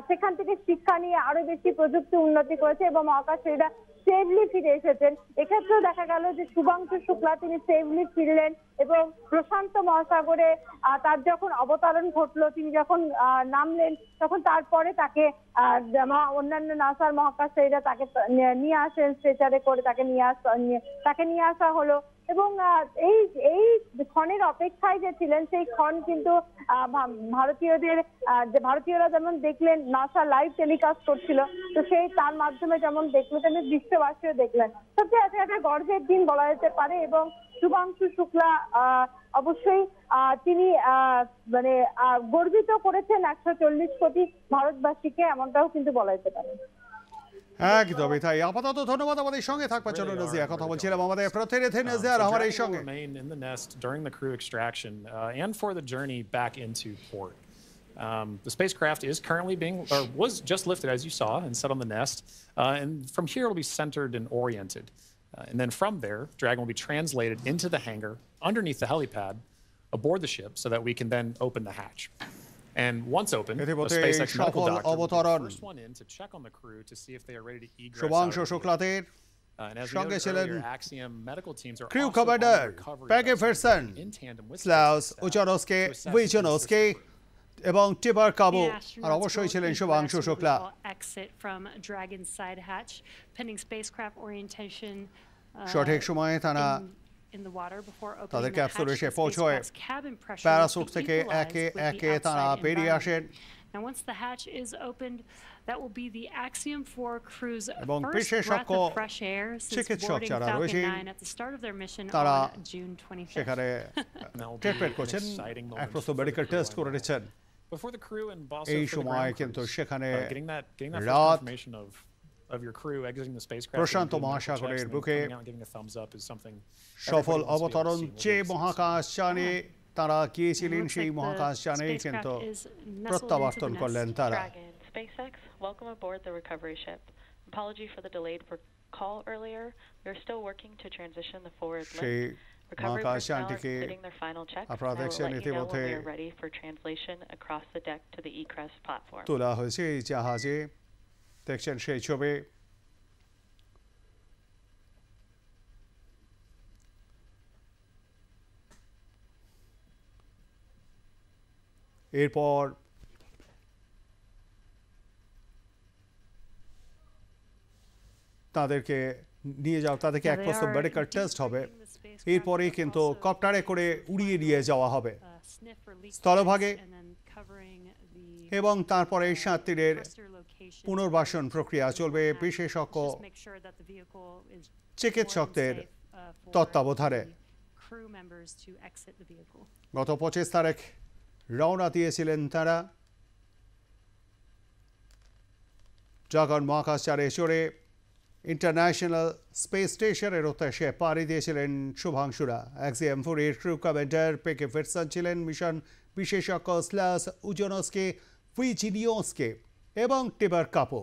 সেখান থেকে শিক্ষা নিয়ে আরো বেশি প্রযুক্তি উন্নতি করেছে এবং মহাকাশচারীরা সেফলি ফিরে এসেছেন। এক্ষেত্রেও দেখা গেল যে শুভাংশু শুক্লা তিনি সেফলি ফিরলেন এবং প্রশান্ত মহাসাগরে তার যখন অবতরণ ঘটলো, তিনি যখন নামলেন, তখন তারপরে তাকে অন্যান্য নাসার মহাকাশচারীরা তাকে নিয়ে আসেন, স্ট্রেচারে করে তাকে নিয়ে আসা হলো। এবং এই ক্ষণের অপেক্ষায় যে ছিলেন, সেই ক্ষণ কিন্তু ভারতীয়রা যেমন দেখলেন, নাসা লাইভ টেলিকাস্ট করছিল, তো সেই তার মাধ্যমে যেমন দেখলো, তেমনি বিশ্ববাসীও দেখলেন। সবচেয়ে একটা গর্বের দিন বলা যেতে পারে এবং শুভাংশু শুক্লা অবশ্যই তিনি গর্বিত করেছেন 140 কোটি ভারতবাসীকে, এমনটাও কিন্তু বলা যেতে পারে। একদমই তাই। আপাতত ধন্যবাদ আমাদের সঙ্গে থাকবার জন্য নাজিয়া। কথা বলছিলাম আমাদের প্রতিনিধি নাজিয়া আমার এই সঙ্গে। Remain in the nest during the crew extraction and for the journey back into port. The spacecraft is currently was just lifted, as you saw, and set on the nest. And from here, it'll be centered and oriented. And then from there, Dragon will be translated into the hangar underneath the helipad aboard the ship so that we can then open the hatch. And once open, the SpaceX medical doctor will be the first one in to check on the crew to see if they are ready to egress out of the vehicle. And as we noted earlier, Axiom medical teams are crew also commander on the recovery Peggy Ferguson, in tandem with Slaus Ujanovsky এবং টিবার কাবু আর অবশ্যই ছিলেন Shubhanshu Shukla. Exit from Dragon's side hatch, pending spacecraft orientation. সঠিক সময়ে তারা তাদের ক্যাপসুলে এসে পৌঁছয়। প্যারাসুট থেকে একে একে তারা বেরিয়ে আসেন Now, once the hatch is opened, that will be the Axiom 4 crew's এবং first breath বিশেষজ্ঞ of fresh air since চিকিৎসক boarding যারা Falcon রয়েছেন 9 at the start of their mission তারা on June 25th. সেখানে ট্রিটমেন্ট করছেন, এক প্রস্তুত মেডিকেল টেস্ট করে নিচ্ছেন। Before the crew and also এই for the সময় ground কিন্তু crews, সেখানে getting that first রাত confirmation of your crew exiting the spacecraft, Prashanta doing medical মহাসাগরের checks, and then বুকে coming out and giving a thumbs up is something সফল everybody wants to be able to অবতরণ see. We'll যে be able to see. মহাকাশযানে তারা গিয়েছিলেন, Looks সেই like the মহাকাশযানেই কিন্তু spacecraft is nestled প্রত্যাবর্তন into the করলেন nest. তারা। Dragon, SpaceX, welcome aboard the recovery ship. Apology for the delayed call earlier. We are still working to transition the forward সেই lift. Recovery personnel are মহাকাশযানটিকে completing their final checks, and I আপনারা will দেখছেন let you know when ইতিমধ্যে we are ready for translation across the deck to the eCrest platform. তোলা হয়েছে এই জাহাজে, দেখছেন সেই ছবি। এরপর তাদেরকে নিয়ে যাও, তাদেরকে এক প্রস্তুত মেডিকেল টেস্ট হবে, এরপরেই কিন্তু কপ্টারে করে উড়িয়ে নিয়ে যাওয়া হবে স্থলভাগে, এবং তারপরে সাতটির পুনর্বাসন প্রক্রিয়া চলবে বিশেষজ্ঞ চিকিৎসকদের তত্ত্বাবধানে। গত 25 তারিখ রওনা দিয়েছিলেন তারা ড্রাগন মহাকাশযানে চড়ে ইন্টারন্যাশনাল স্পেস স্টেশনের উদ্দেশ্যে পাড়ি দিয়েছিলেন শুভাংশুরা। আক্সিওম 4 এর ক্রু কমান্ডার পেকে ফিটসন ছিলেন মিশন বিশেষজ্ঞ স্লাস উজনস্কে, ভিজিনিয়সকে এবং টিবার কাপো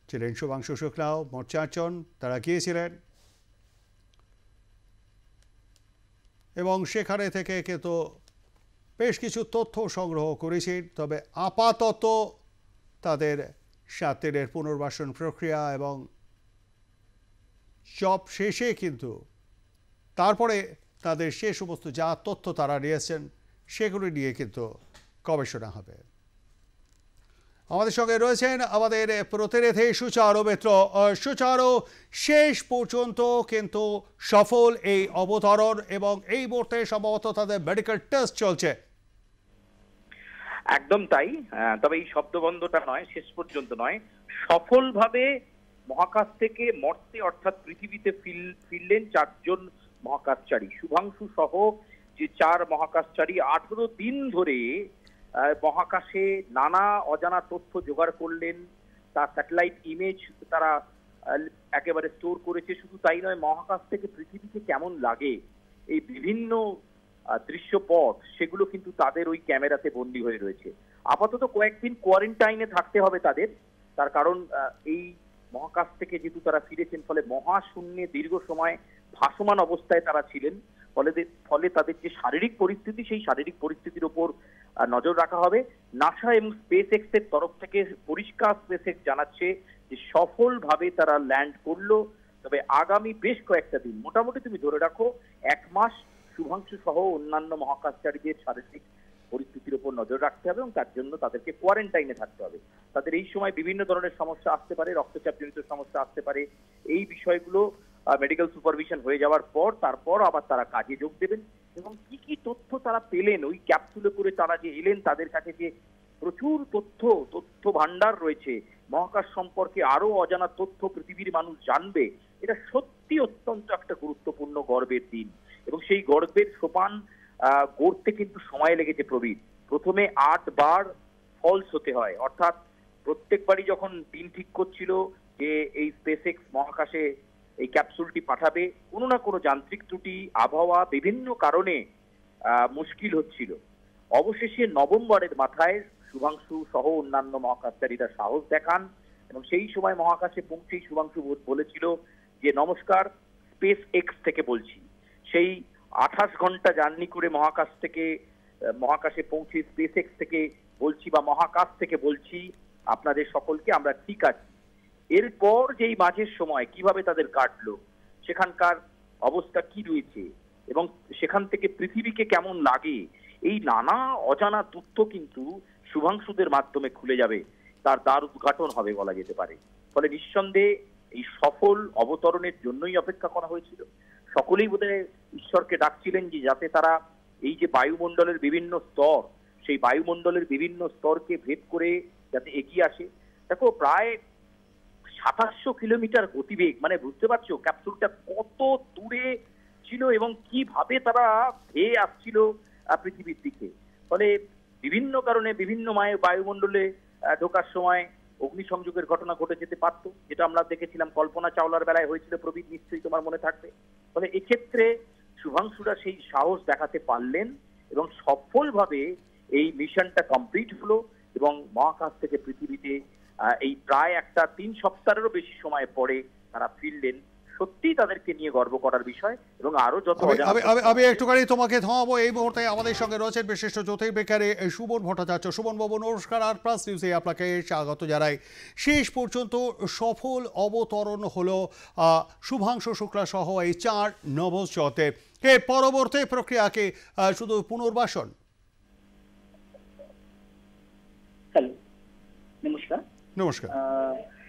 ছিলেন শুভাংশু শুক্লাও। মোট 4 জন তারা গিয়েছিলেন এবং সেখানে থেকে কিন্তু বেশ কিছু তথ্য সংগ্রহ করেছেন। তবে আপাতত তাদের সাতের পুনর্বাসন প্রক্রিয়া এবং সব শেষে কিন্তু তারপরে তাদের সে সমস্ত যা তথ্য তারা নিয়েছেন সেগুলি নিয়ে কিন্তু গবেষণা হবে। আমাদের সঙ্গে রয়েছেন আমাদের প্রতিনিধি সুচারু মিত্র। সুচারু, শেষ পর্যন্ত কিন্তু সফল এই অবতরণ এবং এই মুহূর্তে সম্ভবত তাদের মেডিকেল টেস্ট চলছে। একদম তাই, তবে এই শব্দবন্ধটা নয়, শেষ পর্যন্ত নয়, সফলভাবে মহাকাশ থেকে মর্তে অর্থাৎ পৃথিবীতে ফিরলেন 4 জন মহাকাশচারী। শুভাংশু সহ যে 4 মহাকাশচারী 18 দিন ধরে মহাকাশে নানা অজানা তথ্য জোগাড় করলেন, তার স্যাটেলাইট ইমেজ তারা একেবারে স্টোর করেছে। শুধু তাই নয়, মহাকাশ থেকে পৃথিবীকে কেমন লাগে এই বিভিন্ন দৃশ্যপট সেগুলো কিন্তু তাদের ওই ক্যামেরাতে বন্দী হয়ে রয়েছে। আপাতত কয়েকদিন কোয়ারেন্টাইনে থাকতে হবে তাদের, তার কারণ এই মহাকাশ থেকে যেহেতু তারা ফিরেছেন, ফলে মহাশূন্যে দীর্ঘ সময় ভাসমান অবস্থায় তারা ছিলেন, ফলে তাদের যে শারীরিক পরিস্থিতি সেই শারীরিক পরিস্থিতির উপর নজর রাখা হবে। নাসা এবং স্পেস এক্স এর তরফ থেকে পরিষ্কার স্পেস এক্স জানাচ্ছে যে সফলভাবে তারা ল্যান্ড করলো। তবে আগামী বেশ কয়েকটা দিন, মোটামুটি তুমি ধরে রাখো 1 মাস, শুভাংশু সহ অন্যান্য মহাকাশচারীদের শারীরিক পরিস্থিতির উপর নজর রাখতে হবে এবং তার জন্য তাদেরকে কোয়ারেন্টাইনে থাকতে হবে। তাদের এই সময় বিভিন্ন ধরনের সমস্যা আসতে পারে, রক্তচাপজনিত সমস্যা আসতে পারে। এই বিষয়গুলো মেডিকেল সুপারভিশন হয়ে যাওয়ার পর তারপর আবার তারা কাজে যোগ দেবেন। এবং কি কি তথ্য তারা পেলেন ওই ক্যাপসুলে করে তারা যে এলেন, তাদের কাছে যে প্রচুর তথ্য ভান্ডার রয়েছে, মহাকাশ সম্পর্কে আরো অজানা তথ্য পৃথিবীর মানুষ জানবে, এটা সত্যি অত্যন্ত একটা গুরুত্বপূর্ণ গর্বের দিন। এবং সেই গর্বের সোপান গড়তে কিন্তু সময় লেগেছে প্রবীর। প্রথমে 8 বার ফলস হতে হয়, অর্থাৎ প্রত্যেকবারই যখন দিন ঠিক করছিল যে এই স্পেসএক্স মহাকাশে এই ক্যাপসুলটি পাঠাবে, কোনো না কোনো যান্ত্রিক ত্রুটি, আবহাওয়া, বিভিন্ন কারণে মুশকিল হচ্ছিল। অবশেষে নভেম্বরের মাথায় শুভাংশু সহ অন্যান্য মহাকাশচারীরা সাহস দেখান এবং সেই সময় মহাকাশে পৌঁছেই শুভাংশু বলেছিল যে নমস্কার, স্পেস এক্স থেকে বলছি। সেই 28 ঘন্টা জার্নি করে মহাকাশে পৌঁছে স্পেস এক্স থেকে বলছি বা মহাকাশ থেকে বলছি আপনাদের সকলকে আমরা ঠিক আছি। এরপর যেই মাঝের সময় কিভাবে তাদের কাটলো, সেখানকার অবস্থা কি রয়েছে এবং সেখান থেকে পৃথিবীকে কেমন লাগে, এই নানা অজানা তথ্য কিন্তু শুভাংশুদের মাধ্যমে খুলে যাবে, তার দ্বার উদ্ঘাটন হবে বলা যেতে পারে। ফলে নিঃসন্দেহে এই সফল অবতরণের জন্যই অপেক্ষা করা হয়েছিল। সকলেই বোধহয় ঈশ্বরকে ডাকছিলেন যে যাতে তারা এই যে বায়ুমণ্ডলের বিভিন্ন স্তর সেই বায়ুমণ্ডলের বিভিন্ন স্তরকে ভেদ করে যাতে এগিয়ে আসে। দেখো প্রায় 2700 কিলোমিটার গতিবেগ, মানে বুঝতে পারছো ক্যাপসুলটা কত দূরে ছিল এবং কিভাবে তারা ধেয়ে আসছিল পৃথিবীর দিকে। ফলে বিভিন্ন কারণে বিভিন্ন বায়ুমণ্ডলে ঢোকার সময় অগ্নিসংযোগের ঘটনা ঘটে যেতে পারতো, যেটা আমরা দেখেছিলাম কল্পনা চাওলার বেলায় হয়েছিল, প্রবীর নিশ্চয়ই তোমার মনে থাকবে। ফলে এক্ষেত্রে শুভাংশুরা সেই সাহস দেখাতে পারলেন এবং সফলভাবে এই মিশনটা কমপ্লিট হলো এবং মহাকাশ থেকে পৃথিবীতে এই প্রায় একটা 3 সপ্তাহেরও বেশি সময় পরে তারা ফিরলেন। সত্যিই তাদেরকে নিয়ে গর্ব করার বিষয় এবং আরো যত আমি একটুখানি তোমাকে থামাবো। এই মুহূর্তে আমাদের সঙ্গে রয়েছেন বিশিষ্ট জ্যোতির্বিজ্ঞানী সুমন ভট্টাচার্য। সুমন বাবু নমস্কার, আর প্লাস নিউজে আপনাকে স্বাগত জানাই। শেষ পর্যন্ত সফল অবতরণ হলো শুভাংশু শুক্লা সহ এই 4 নভোচারীদের। এর পরবর্তী প্রক্রিয়াকে শুধু পুনর্বাসন। হ্যালো, নমস্কার। নমস্কার।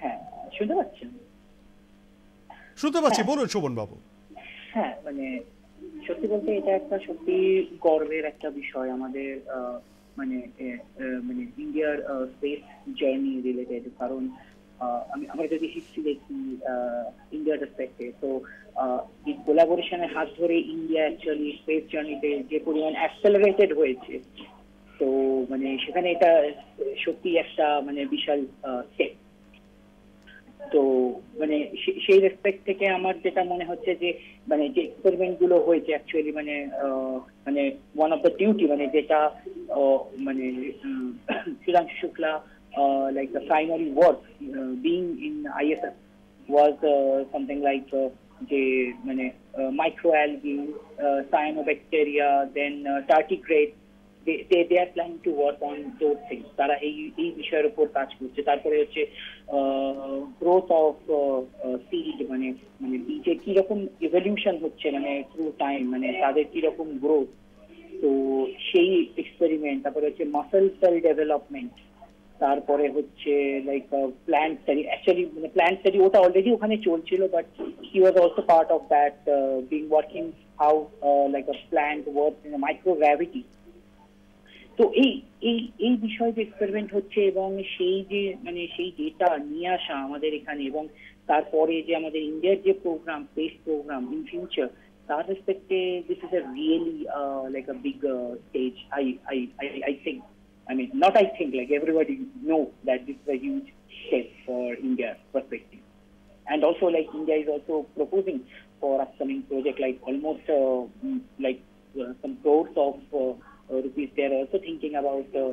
হ্যাঁ, শুনতে পাচ্ছেন? শুনতে পাচ্ছি, বলুন সুমন বাবু। হ্যাঁ, মানে সত্যি বলতে এটা একটা সত্যি গর্বের একটা বিষয় আমাদের, মানে মানে ইন্ডিয়ার স্পেস জার্নি রিলেটেড। কারণ আমরা যদি হিস্ট্রি দেখি ইন্ডিয়ার রেসপেক্টে, তো এই কোলাবোরেশনের হাত ধরে ইন্ডিয়া অ্যাকচুয়ালি স্পেস জার্নিতে যে পরিমাণ অ্যাক্সেলারেটেড হয়েছে, তো মানে সেখানে এটা সত্যি একটা মানে বিশাল স্টেপ। তো মানে সেই রেসপেক্ট থেকে আমার যেটা মনে হচ্ছে যে মানে যে এক্সপেরিমেন্ট গুলো হয়েছে অ্যাকচুয়ালি মানে মানে ওয়ান অফ দ্য ডিউটি, মানে যেটা মানে Shubhanshu Shukla like the primary work being in ISS was something like microalgae, cyanobacteria, then tardigrade. They are planning to work on those things. তারা এই বিষয়ের উপর কাজ করছে। তারপরে হচ্ছে গ্রোথ অফ সিড, মানে বীজে কিরকম ইভলিউশন হচ্ছে মানে থ্রু টাইম, মানে তাদের কিরকম গ্রোথ, তো সেই এক্সপেরিমেন্ট। তারপরে হচ্ছে মাসল সেল ডেভেলপমেন্ট, তারপরে হচ্ছে লাইক প্ল্যান্ট স্টাডি। অ্যাকচুয়ালি মানে প্ল্যান্ট স্টাডি ওটা অলরেডি ওখানে চলছিল, but he was also part of that, being working how like a plant work in microgravity. তো এই বিষয়ে যে এক্সপেরিমেন্ট হচ্ছে এবং সেই যে মানে সেই ডেটা নিয়ে আসা আমাদের এখানে, এবং তারপরে যে আমাদের ইন্ডিয়ার যে program, space program in future, তার রেসপেক্টে this is a really like a big stage. I think, I mean, not I think, like everybody know that this is a huge step for India's perspective. And also like India is also proposing for upcoming project like almost some crores of rupees. They are also thinking about a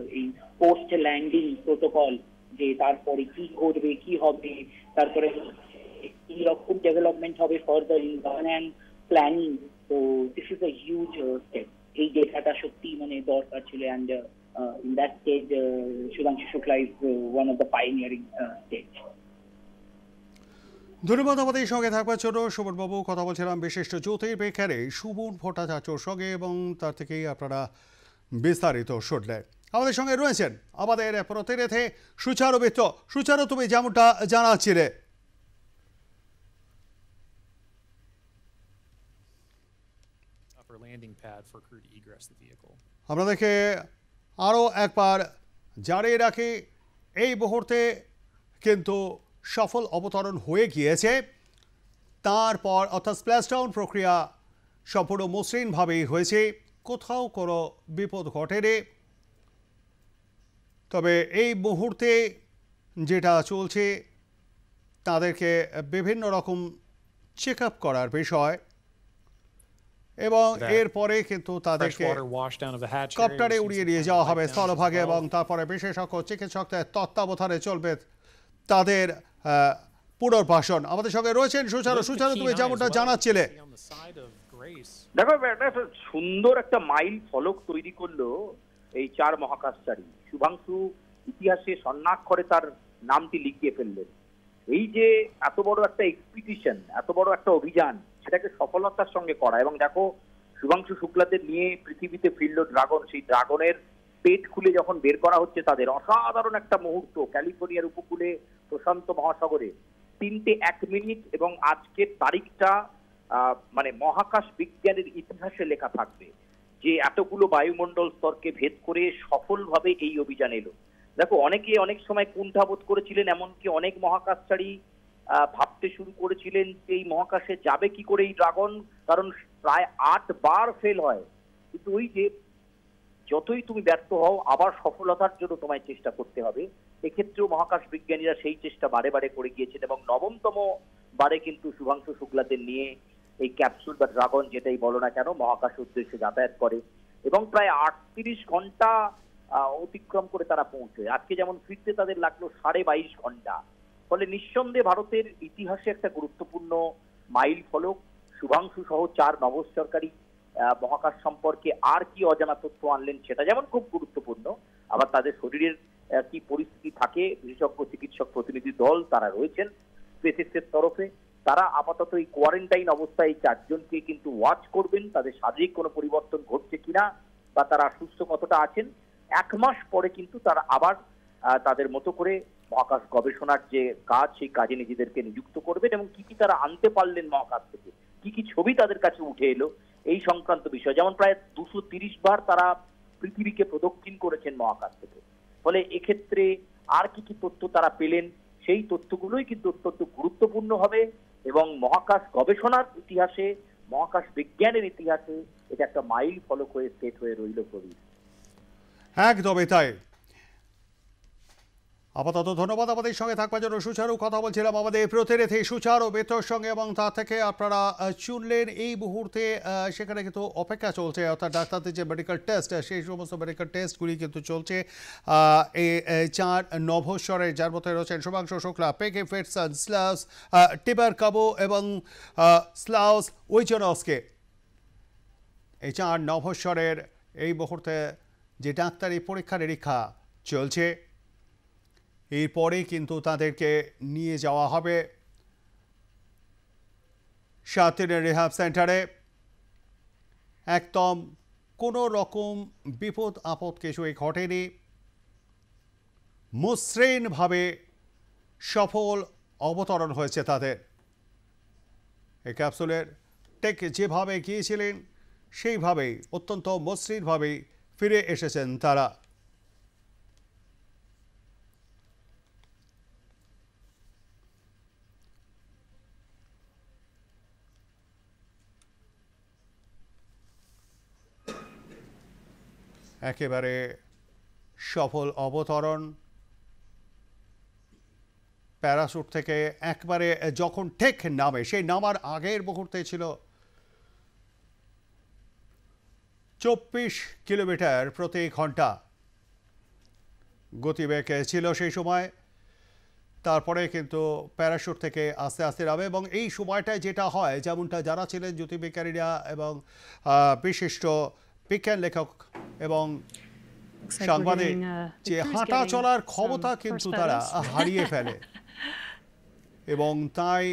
post-landing protocol, যে তারপরে কি ঘটবে, কি হবে, তারপরে কি রকম development হবে ফার্দার ইন গভর্নেন্স প্ল্যানিং। তো this is a huge step. এই ডেটাটা সত্যি মানে দরকার ছিল, and in that stage Shubhanshu Shukla is one of the pioneering stage. ধন্যবাদ। আমাদের সঙ্গে থাকবার জন্য সুমন বাবু। কথা বলছিলাম বিশিষ্ট জ্যোতির্বিজ্ঞানী সুমন ভট্টাচার্যর সঙ্গে এবং তার থেকেই আপনারা বিস্তারিত শুনলেন। আমাদের সঙ্গে রয়েছেন আমাদের প্রতিনিধি সুচারু মিত্র। সুচারু, তুমি যেমনটা জানাচ্ছিলে, আপনাদেরকে আরও একবার জানিয়ে রাখি, এই মুহূর্তে কিন্তু সফল অবতরণ হয়ে গিয়েছে। তারপর অর্থাৎ স্প্ল্যাশডাউন প্রক্রিয়া সম্পূর্ণ মসৃণভাবেই হয়েছে, কোথাও কোনো বিপদ ঘটেনি। তবে এই মুহূর্তে যেটা চলছে তাদেরকে বিভিন্ন রকম চেক আপ করার বিষয়, এবং এরপরে কিন্তু তাদেরকে কপ্টারে উড়িয়ে নিয়ে যাওয়া হবে স্থলভাগে, এবং তারপরে বিশেষজ্ঞ চিকিৎসকদের তত্ত্বাবধানে চলবে তাদের পুনর্বাসন। আমাদের সঙ্গে রয়েছেন সুচারু। সুচারু, তুমি যেমনটা জানাচ্ছিলে, দেখো একটা সুন্দর একটা মাইল ফলক তৈরি করলো এই 4 মহাকাশচারী। শুভাংশু ইতিহাসে স্বর্ণাক্ষরে তার নামটি লিখিয়ে ফেললেন। এই যে এত বড় একটা এক্সপিডিশন, এত বড় একটা অভিযান, সেটাকে সফলতার সঙ্গে করা। এবং দেখো শুভাংশু শুক্লাদের নিয়ে পৃথিবীতে ফিরল ড্রাগন। সেই ড্রাগনের পেট খুলে যখন বের করা হচ্ছে, তাদের অসাধারণ একটা মুহূর্ত ক্যালিফোর্নিয়ার উপকূলে প্রশান্ত মহাসাগরে 3:01 এবং আজকের তারিখটা মানে মহাকাশ বিজ্ঞানের ইতিহাসে লেখা থাকবে। যে এতগুলো বায়ুমণ্ডল স্তরকে ভেদ করে সফলভাবে এই অভিযান এলো। দেখো, অনেকে অনেক সময় কুণ্ঠাবোধ করেছিলেন, এমনকি অনেক মহাকাশচারী ভাবতে শুরু করেছিলেন যে এই মহাকাশে যাবে কি করে এই ড্রাগন, কারণ প্রায় 8 বার ফেল হয়। কিন্তু ওই যে যতই তুমি ব্যর্থ হও, আবার সফলতার জন্য তোমায় চেষ্টা করতে হবে। এক্ষেত্রেও মহাকাশ বিজ্ঞানীরা সেই চেষ্টা বারে বারে করে গিয়েছেন এবং 9তম বারে কিন্তু শুভাংশু শুক্লাদের নিয়ে এই ক্যাপসুল বা ড্রাগন যেটাই বলো না কেন মহাকাশ উদ্দেশ্যে যাতায়াত করে এবং প্রায় 38 ঘন্টা অতিক্রম করে তারা পৌঁছয়। আজকে যেমন ফিরতে তাদের লাগলো 22.5 ঘন্টা। ফলে নিঃসন্দেহে ভারতের ইতিহাসে একটা গুরুত্বপূর্ণ মাইল ফলক। শুভাংশু সহ 4 নভোশ্চরকারী মহাকাশ সম্পর্কে আর কি অজানা তথ্য আনলেন সেটা যেমন খুব গুরুত্বপূর্ণ, আবার তাদের শরীরের কি পরিস্থিতি থাকে, বিশেষজ্ঞ চিকিৎসক প্রতিনিধি দল তারা রয়েছেন স্পেসএক্সের তরফে। তারা আপাতত এই কোয়ারেন্টাইন অবস্থায় 4 জনকে কিন্তু ওয়াচ করবেন, তাদের শারীরিক কোনো পরিবর্তন ঘটছে কিনা বা তারা সুস্থ কতটা আছেন। 1 মাস পরে কিন্তু তারা আবার তাদের মতো করে মহাকাশ গবেষণার যে কাজ সেই কাজে নিজেদেরকে নিযুক্ত করবেন এবং কি কি তারা আনতে পারলেন মহাকাশ থেকে, কি কি ছবি তাদের কাছে উঠে এলো এই সংক্রান্ত বিষয়। যেমন প্রায় 230 বার তারা পৃথিবীকে প্রদক্ষিণ করেছেন মহাকাশ থেকে। ফলে এক্ষেত্রে আর কি কি তথ্য তারা পেলেন সেই তথ্যগুলোই কিন্তু অত্যন্ত গুরুত্বপূর্ণ হবে এবং মহাকাশ গবেষণার ইতিহাসে, মহাকাশ বিজ্ঞানের ইতিহাসে এটা একটা মাইল ফলক হয়ে সেট হয়ে রইল। প্রবীর, একদমই তাই। আপাতত ধন্যবাদ আমাদের সঙ্গে থাকবার জন্য। সুচারু কথা বলছিলাম আমাদের প্রতিনিধি সুচারু বেতর সঙ্গে এবং তা থেকে আপনারা শুনলেন এই মুহূর্তে সেখানে কিন্তু অপেক্ষা চলছে, অর্থাৎ ডাক্তারদের যে মেডিকেল টেস্ট সেই সমস্ত মেডিকেল টেস্টগুলি কিন্তু চলছে। এই 4 নভোশ্চরের যার মধ্যে রয়েছেন শুভাংশু শুক্লা, পেগে ফেটসন, স্লাউস টিবার কাবু এবং স্লাউস উইজনস্কে। এই 4 নভোশ্চরের এই মুহূর্তে যে ডাক্তারি পরীক্ষা নিরীক্ষা চলছে, এরপরে কিন্তু তাদেরকে নিয়ে যাওয়া হবে 7 দিনের রিহ্যাব সেন্টারে। একদম কোনো রকম বিপদ আপদ কিছুই ঘটেনি, মসৃণভাবে সফল অবতরণ হয়েছে তাদের। এই ক্যাপসুলের টেক যেভাবে গিয়েছিলেন সেইভাবেই অত্যন্ত মসৃণভাবেই ফিরে এসেছেন তারা। একেবারে সফল অবতরণ। প্যারাশুট থেকে একবারে যখন ঠিক নামে, সেই নামার আগের মুহূর্তে ছিল 24 কিলোমিটার প্রতি ঘন্টা গতিবেগ ছিল সেই সময়। তারপরে কিন্তু প্যারাশুট থেকে আস্তে আস্তে নামে এবং এই সময়টায় যেটা হয়, যেমনটা যারা ছিলেন জ্যোতির্বিজ্ঞানীরা এবং বিশিষ্ট বিজ্ঞান লেখক এবং সাংবাদিক, যে হাঁটা চলার ক্ষমতা কিন্তু তারা হারিয়ে ফেলে এবং তাই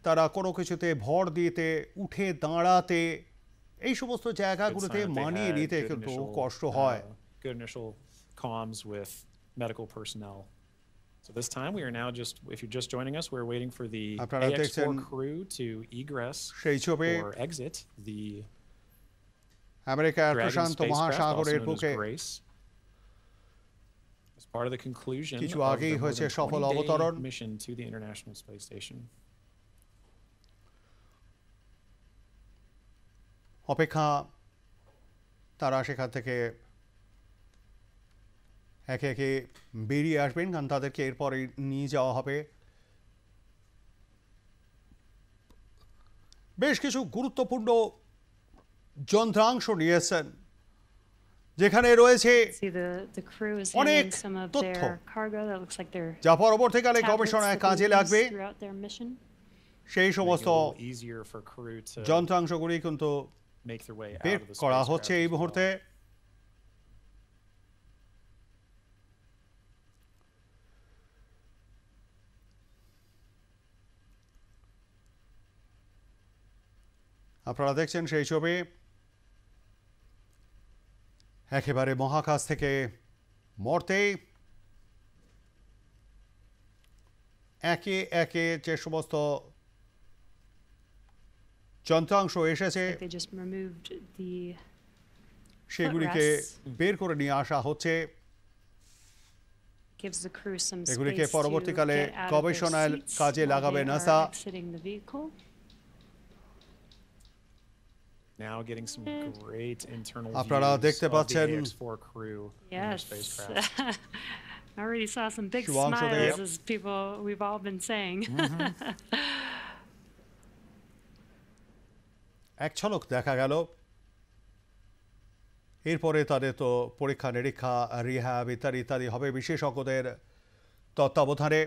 তারা কোনো কিছুতে ভর দিতে, উঠে দাঁড়াতে, এই সমস্ত জায়গাগুলোতে মানিয়ে নিতে কিন্তু কষ্ট হয়। So this time we are now just, if you're just joining us, we're waiting for the AX4 crew to egress or exit the আমেরিকার প্রশান্ত মহাসাগরের বুকে as part of the conclusion কিছু আগেই হয়েছে সফল অবতরণ। mission to the International Space Station. অপেক্ষা, তারা সেখান থেকে একে একে বেরিয়ে আসবেন, কারণ তাদেরকে এরপরে নিয়ে যাওয়া হবে। বেশ কিছু গুরুত্বপূর্ণ যন্ত্রাংশ নিয়েছেন, যেখানে রয়েছে অনেক তথ্য যা পরবর্তীকালে গবেষণায় কাজে লাগবে। সেই সমস্ত যন্ত্রাংশগুলি কিন্তু বের করা হচ্ছে এই মুহূর্তে। আপনারা দেখছেন সেই ছবি। একেবারে মহাকাশ থেকে মর্তে একে একে যে সমস্ত যন্ত্রাংশ এসেছে সেগুলিকে বের করে নিয়ে আসা হচ্ছে। Gives the crew some এগুলিকে space to পরবর্তীকালে get out of their গবেষণায় seats কাজে while লাগাবে they are NASA. exiting the vehicle. Now getting some great internal আপনারা views দেখতে of the পাচ্ছেন AX4 crew in their Yes. spacecraft. I already saw some big Shuvangshu smiles, there. as people we've all been saying. এক ঝলক দেখা গেল। এরপরে তাদের তো পরীক্ষা নিরীক্ষা, রিহ্যাব ইত্যাদি ইত্যাদি হবে বিশেষজ্ঞদের তত্ত্বাবধানে।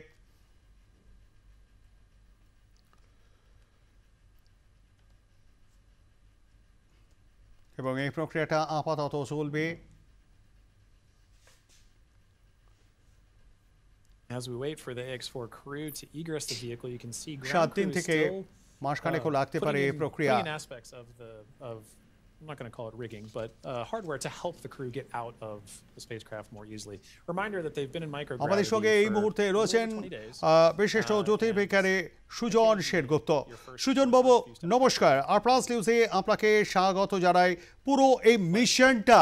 এবং এই প্রক্রিয়াটা আপাতত চলবে। As we wait for the AX4 crew to egress the vehicle, you can see 7 ground দিন crew থেকে still মাসখানেকও লাগতে পারে এই প্রক্রিয়া। putting in aspects of I'm not going to call it rigging, but hardware to help the crew get out of the spacecraft more easily. Reminder that they've been in microgravity আমাদের সঙ্গে এই মুহূর্তে রয়েছেন বিশিষ্ট জ্যোতির্বিজ্ঞানী সুজন সেনগুপ্ত। সুজন বাবু নমস্কার, আর প্লাস নিউজে আপনাকে স্বাগত জানাই। পুরো এই মিশনটা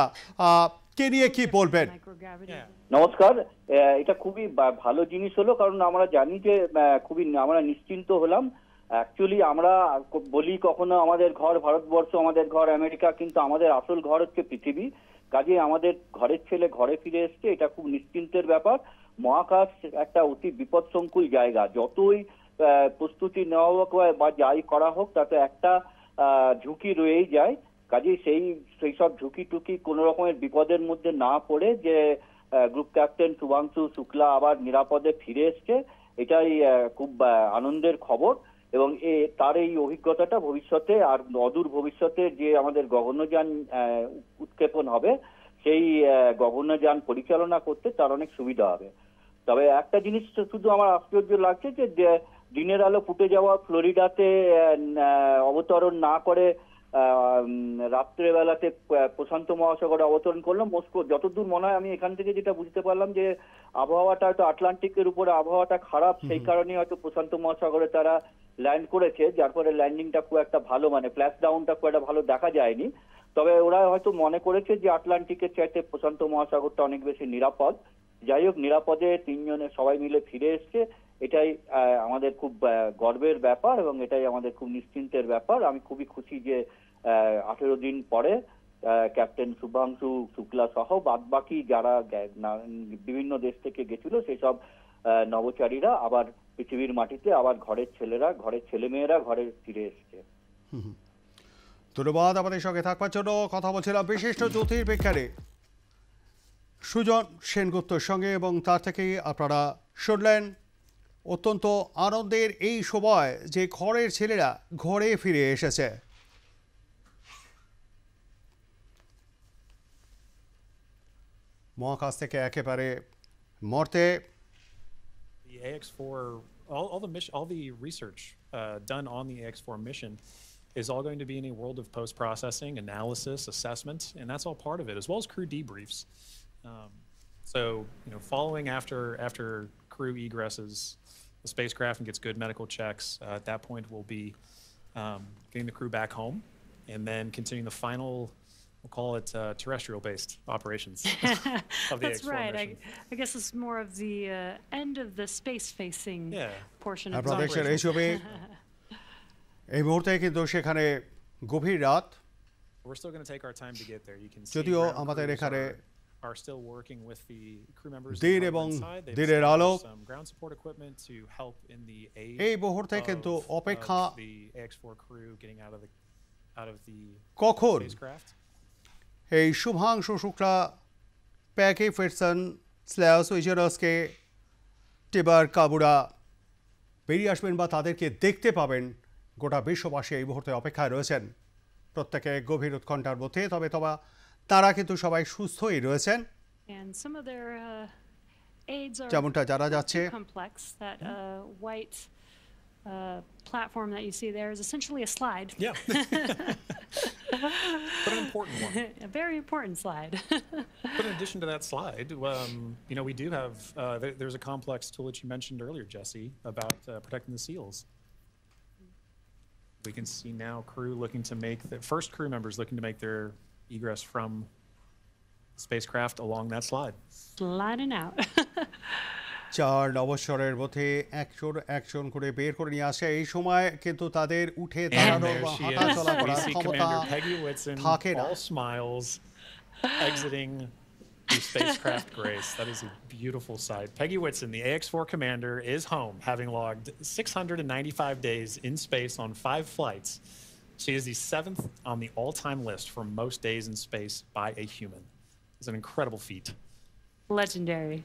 কে নিয়ে কি বলবেন? নমস্কার। এটা খুবই ভালো জিনিস হলো, কারণ আমরা জানি যে খুবই আমরা নিশ্চিন্ত হলাম। অ্যাকচুয়ালি আমরা বলি কখনো আমাদের ঘর ভারতবর্ষ, আমাদের ঘর আমেরিকা, কিন্তু আমাদের আসল ঘর হচ্ছে পৃথিবী। কাজে আমাদের ঘরের ছেলে ঘরে ফিরে এসছে, এটা খুব নিশ্চিন্তের ব্যাপার। মহাকাশ একটা অতি বিপদসংকুল জায়গা, যতই প্রস্তুতি নেওয়া হোক বা যাই করা হোক তাতে একটা ঝুঁকি রয়েই যায়। কাজেই সেই সব ঝুঁকি টুকি কোনো রকমের বিপদের মধ্যে না পড়ে যে গ্রুপ ক্যাপ্টেন শুভাংশু শুক্লা আবার নিরাপদে ফিরে এসছে, এটাই খুব আনন্দের খবর। এবং তার এই অভিজ্ঞতাটা ভবিষ্যতে আর অদূর ভবিষ্যতে যে আমাদের গগনযান উৎক্ষেপণ হবে, সেই গগনযান পরিচালনা করতে তার অনেক সুবিধা হবে। তবে একটা জিনিস শুধু আমার আশ্চর্য লাগছে যে দিনের আলো ফুটে যাওয়া ফ্লোরিডাতে অবতরণ না করে রাত্রেবেলাতে প্রশান্ত মহাসাগরে অবতরণ করলাম। মস্কো, যতদূর মনে হয় আমি এখান থেকে যেটা বুঝতে পারলাম যে আবহাওয়াটা হয়তো আটলান্টিকের উপরে আবহাওয়াটা খারাপ, সেই কারণে হয়তো প্রশান্ত মহাসাগরে তারা ল্যান্ড করেছে, যার ফলে ল্যান্ডিংটা খুব একটা ভালো, মানে ফ্ল্যাশ ডাউনটা খুব একটা ভালো দেখা যায়নি। তবে ওরা হয়তো মনে করেছে যে আটলান্টিকের চাইতে প্রশান্ত মহাসাগরটা অনেক বেশি নিরাপদ। যাই হোক, নিরাপদে তিনজনে সবাই মিলে ফিরে এসছে, এটাই আমাদের খুব গর্বের ব্যাপার এবং এটাই আমাদের খুব নিশ্চিন্তের ব্যাপার। আমি খুবই খুশি যে 18 দিন পরে ক্যাপ্টেন শুভাংশু শুক্লা সহ বাদবাকি যারা বিভিন্ন দেশ থেকে গেছিল সেসব নভোচারীরা আবার পৃথিবীর মাটিতে আবার ঘরের ছেলেরা, ঘরের ছেলেমেয়েরা ঘরে ফিরে এসছে। ধন্যবাদ আমাদের সঙ্গে থাকবার জন্য। কথা বলছিলাম বিশিষ্ট জ্যোতির্বিজ্ঞানী সুজন সেনগুপ্তর সঙ্গে, এবং তার থেকেই আপনারা শুনলেন অত্যন্ত আনন্দের এই সময় যে ঘরের ছেলেরা ঘরে ফিরে এসেছে। মহাকাশ থেকে একেবারে মর্তে। The AX4, all the research done on the AX4 mission is all going to be in a world of post-processing, analysis, assessment, and that's all part of it, as well as crew debriefs. So, following after crew egresses the spacecraft and gets good medical checks, at that point we'll be getting the crew back home, and then continuing the final, we'll call it terrestrial-based operations of the That's AX4 right. mission. I guess it's more of the end of the space-facing portion of the আপনারা দেখছেন এই operation. ছবি। এই মুহূর্তে কিন্তু সেখানে গভীর রাত। We're still going to take our time to get there. You can see যদিও ground আমাদের crews এখানে are still working with the crew members দিন on এবং inside. They've দিনের set up আলো। some ground support equipment to help in the aid এই মুহূর্তে কিন্তু of অপেক্ষা the AX4 crew getting out of the কখন spacecraft. এই শুভাংশু শুক্লা, প্যাকি ফিটসন, স্ল্যাস উইজারসকে, টিবার কাবুরা বেরিয়ে আসবেন বা তাদেরকে দেখতে পাবেন। গোটা বিশ্ববাসী এই মুহূর্তে অপেক্ষায় রয়েছেন, প্রত্যেকে গভীর উৎকণ্ঠার মধ্যে। তবে তারা কিন্তু সবাই সুস্থই রয়েছেন। And some of their aids are যেমনটা জানা যাচ্ছে, complex. That white platform that you see there is essentially a slide. Yeah. But an important one. A very important slide. But in addition to that slide, we do have, there's a complex tool that you mentioned earlier, Jesse, about protecting the seals. We can see now crew looking to make, the first crew members looking to make their egress from spacecraft along that slide. Sliding out. 4 নভোশ্চরের মধ্যে একজন করে বের করে নিয়ে আসে। এই সময় কিন্তু তাদের উঠে দাঁড়ানো বা হাঁটা চলা করার ক্ষমতা থাকে না। All smiles, exiting the spacecraft Grace. That is a beautiful sight. Peggy Whitson, the AX-4 commander, is home, having logged 695 days in space on 5 flights. She is the 7th on the all-time list for most days in space by a human. It's an incredible feat. Legendary.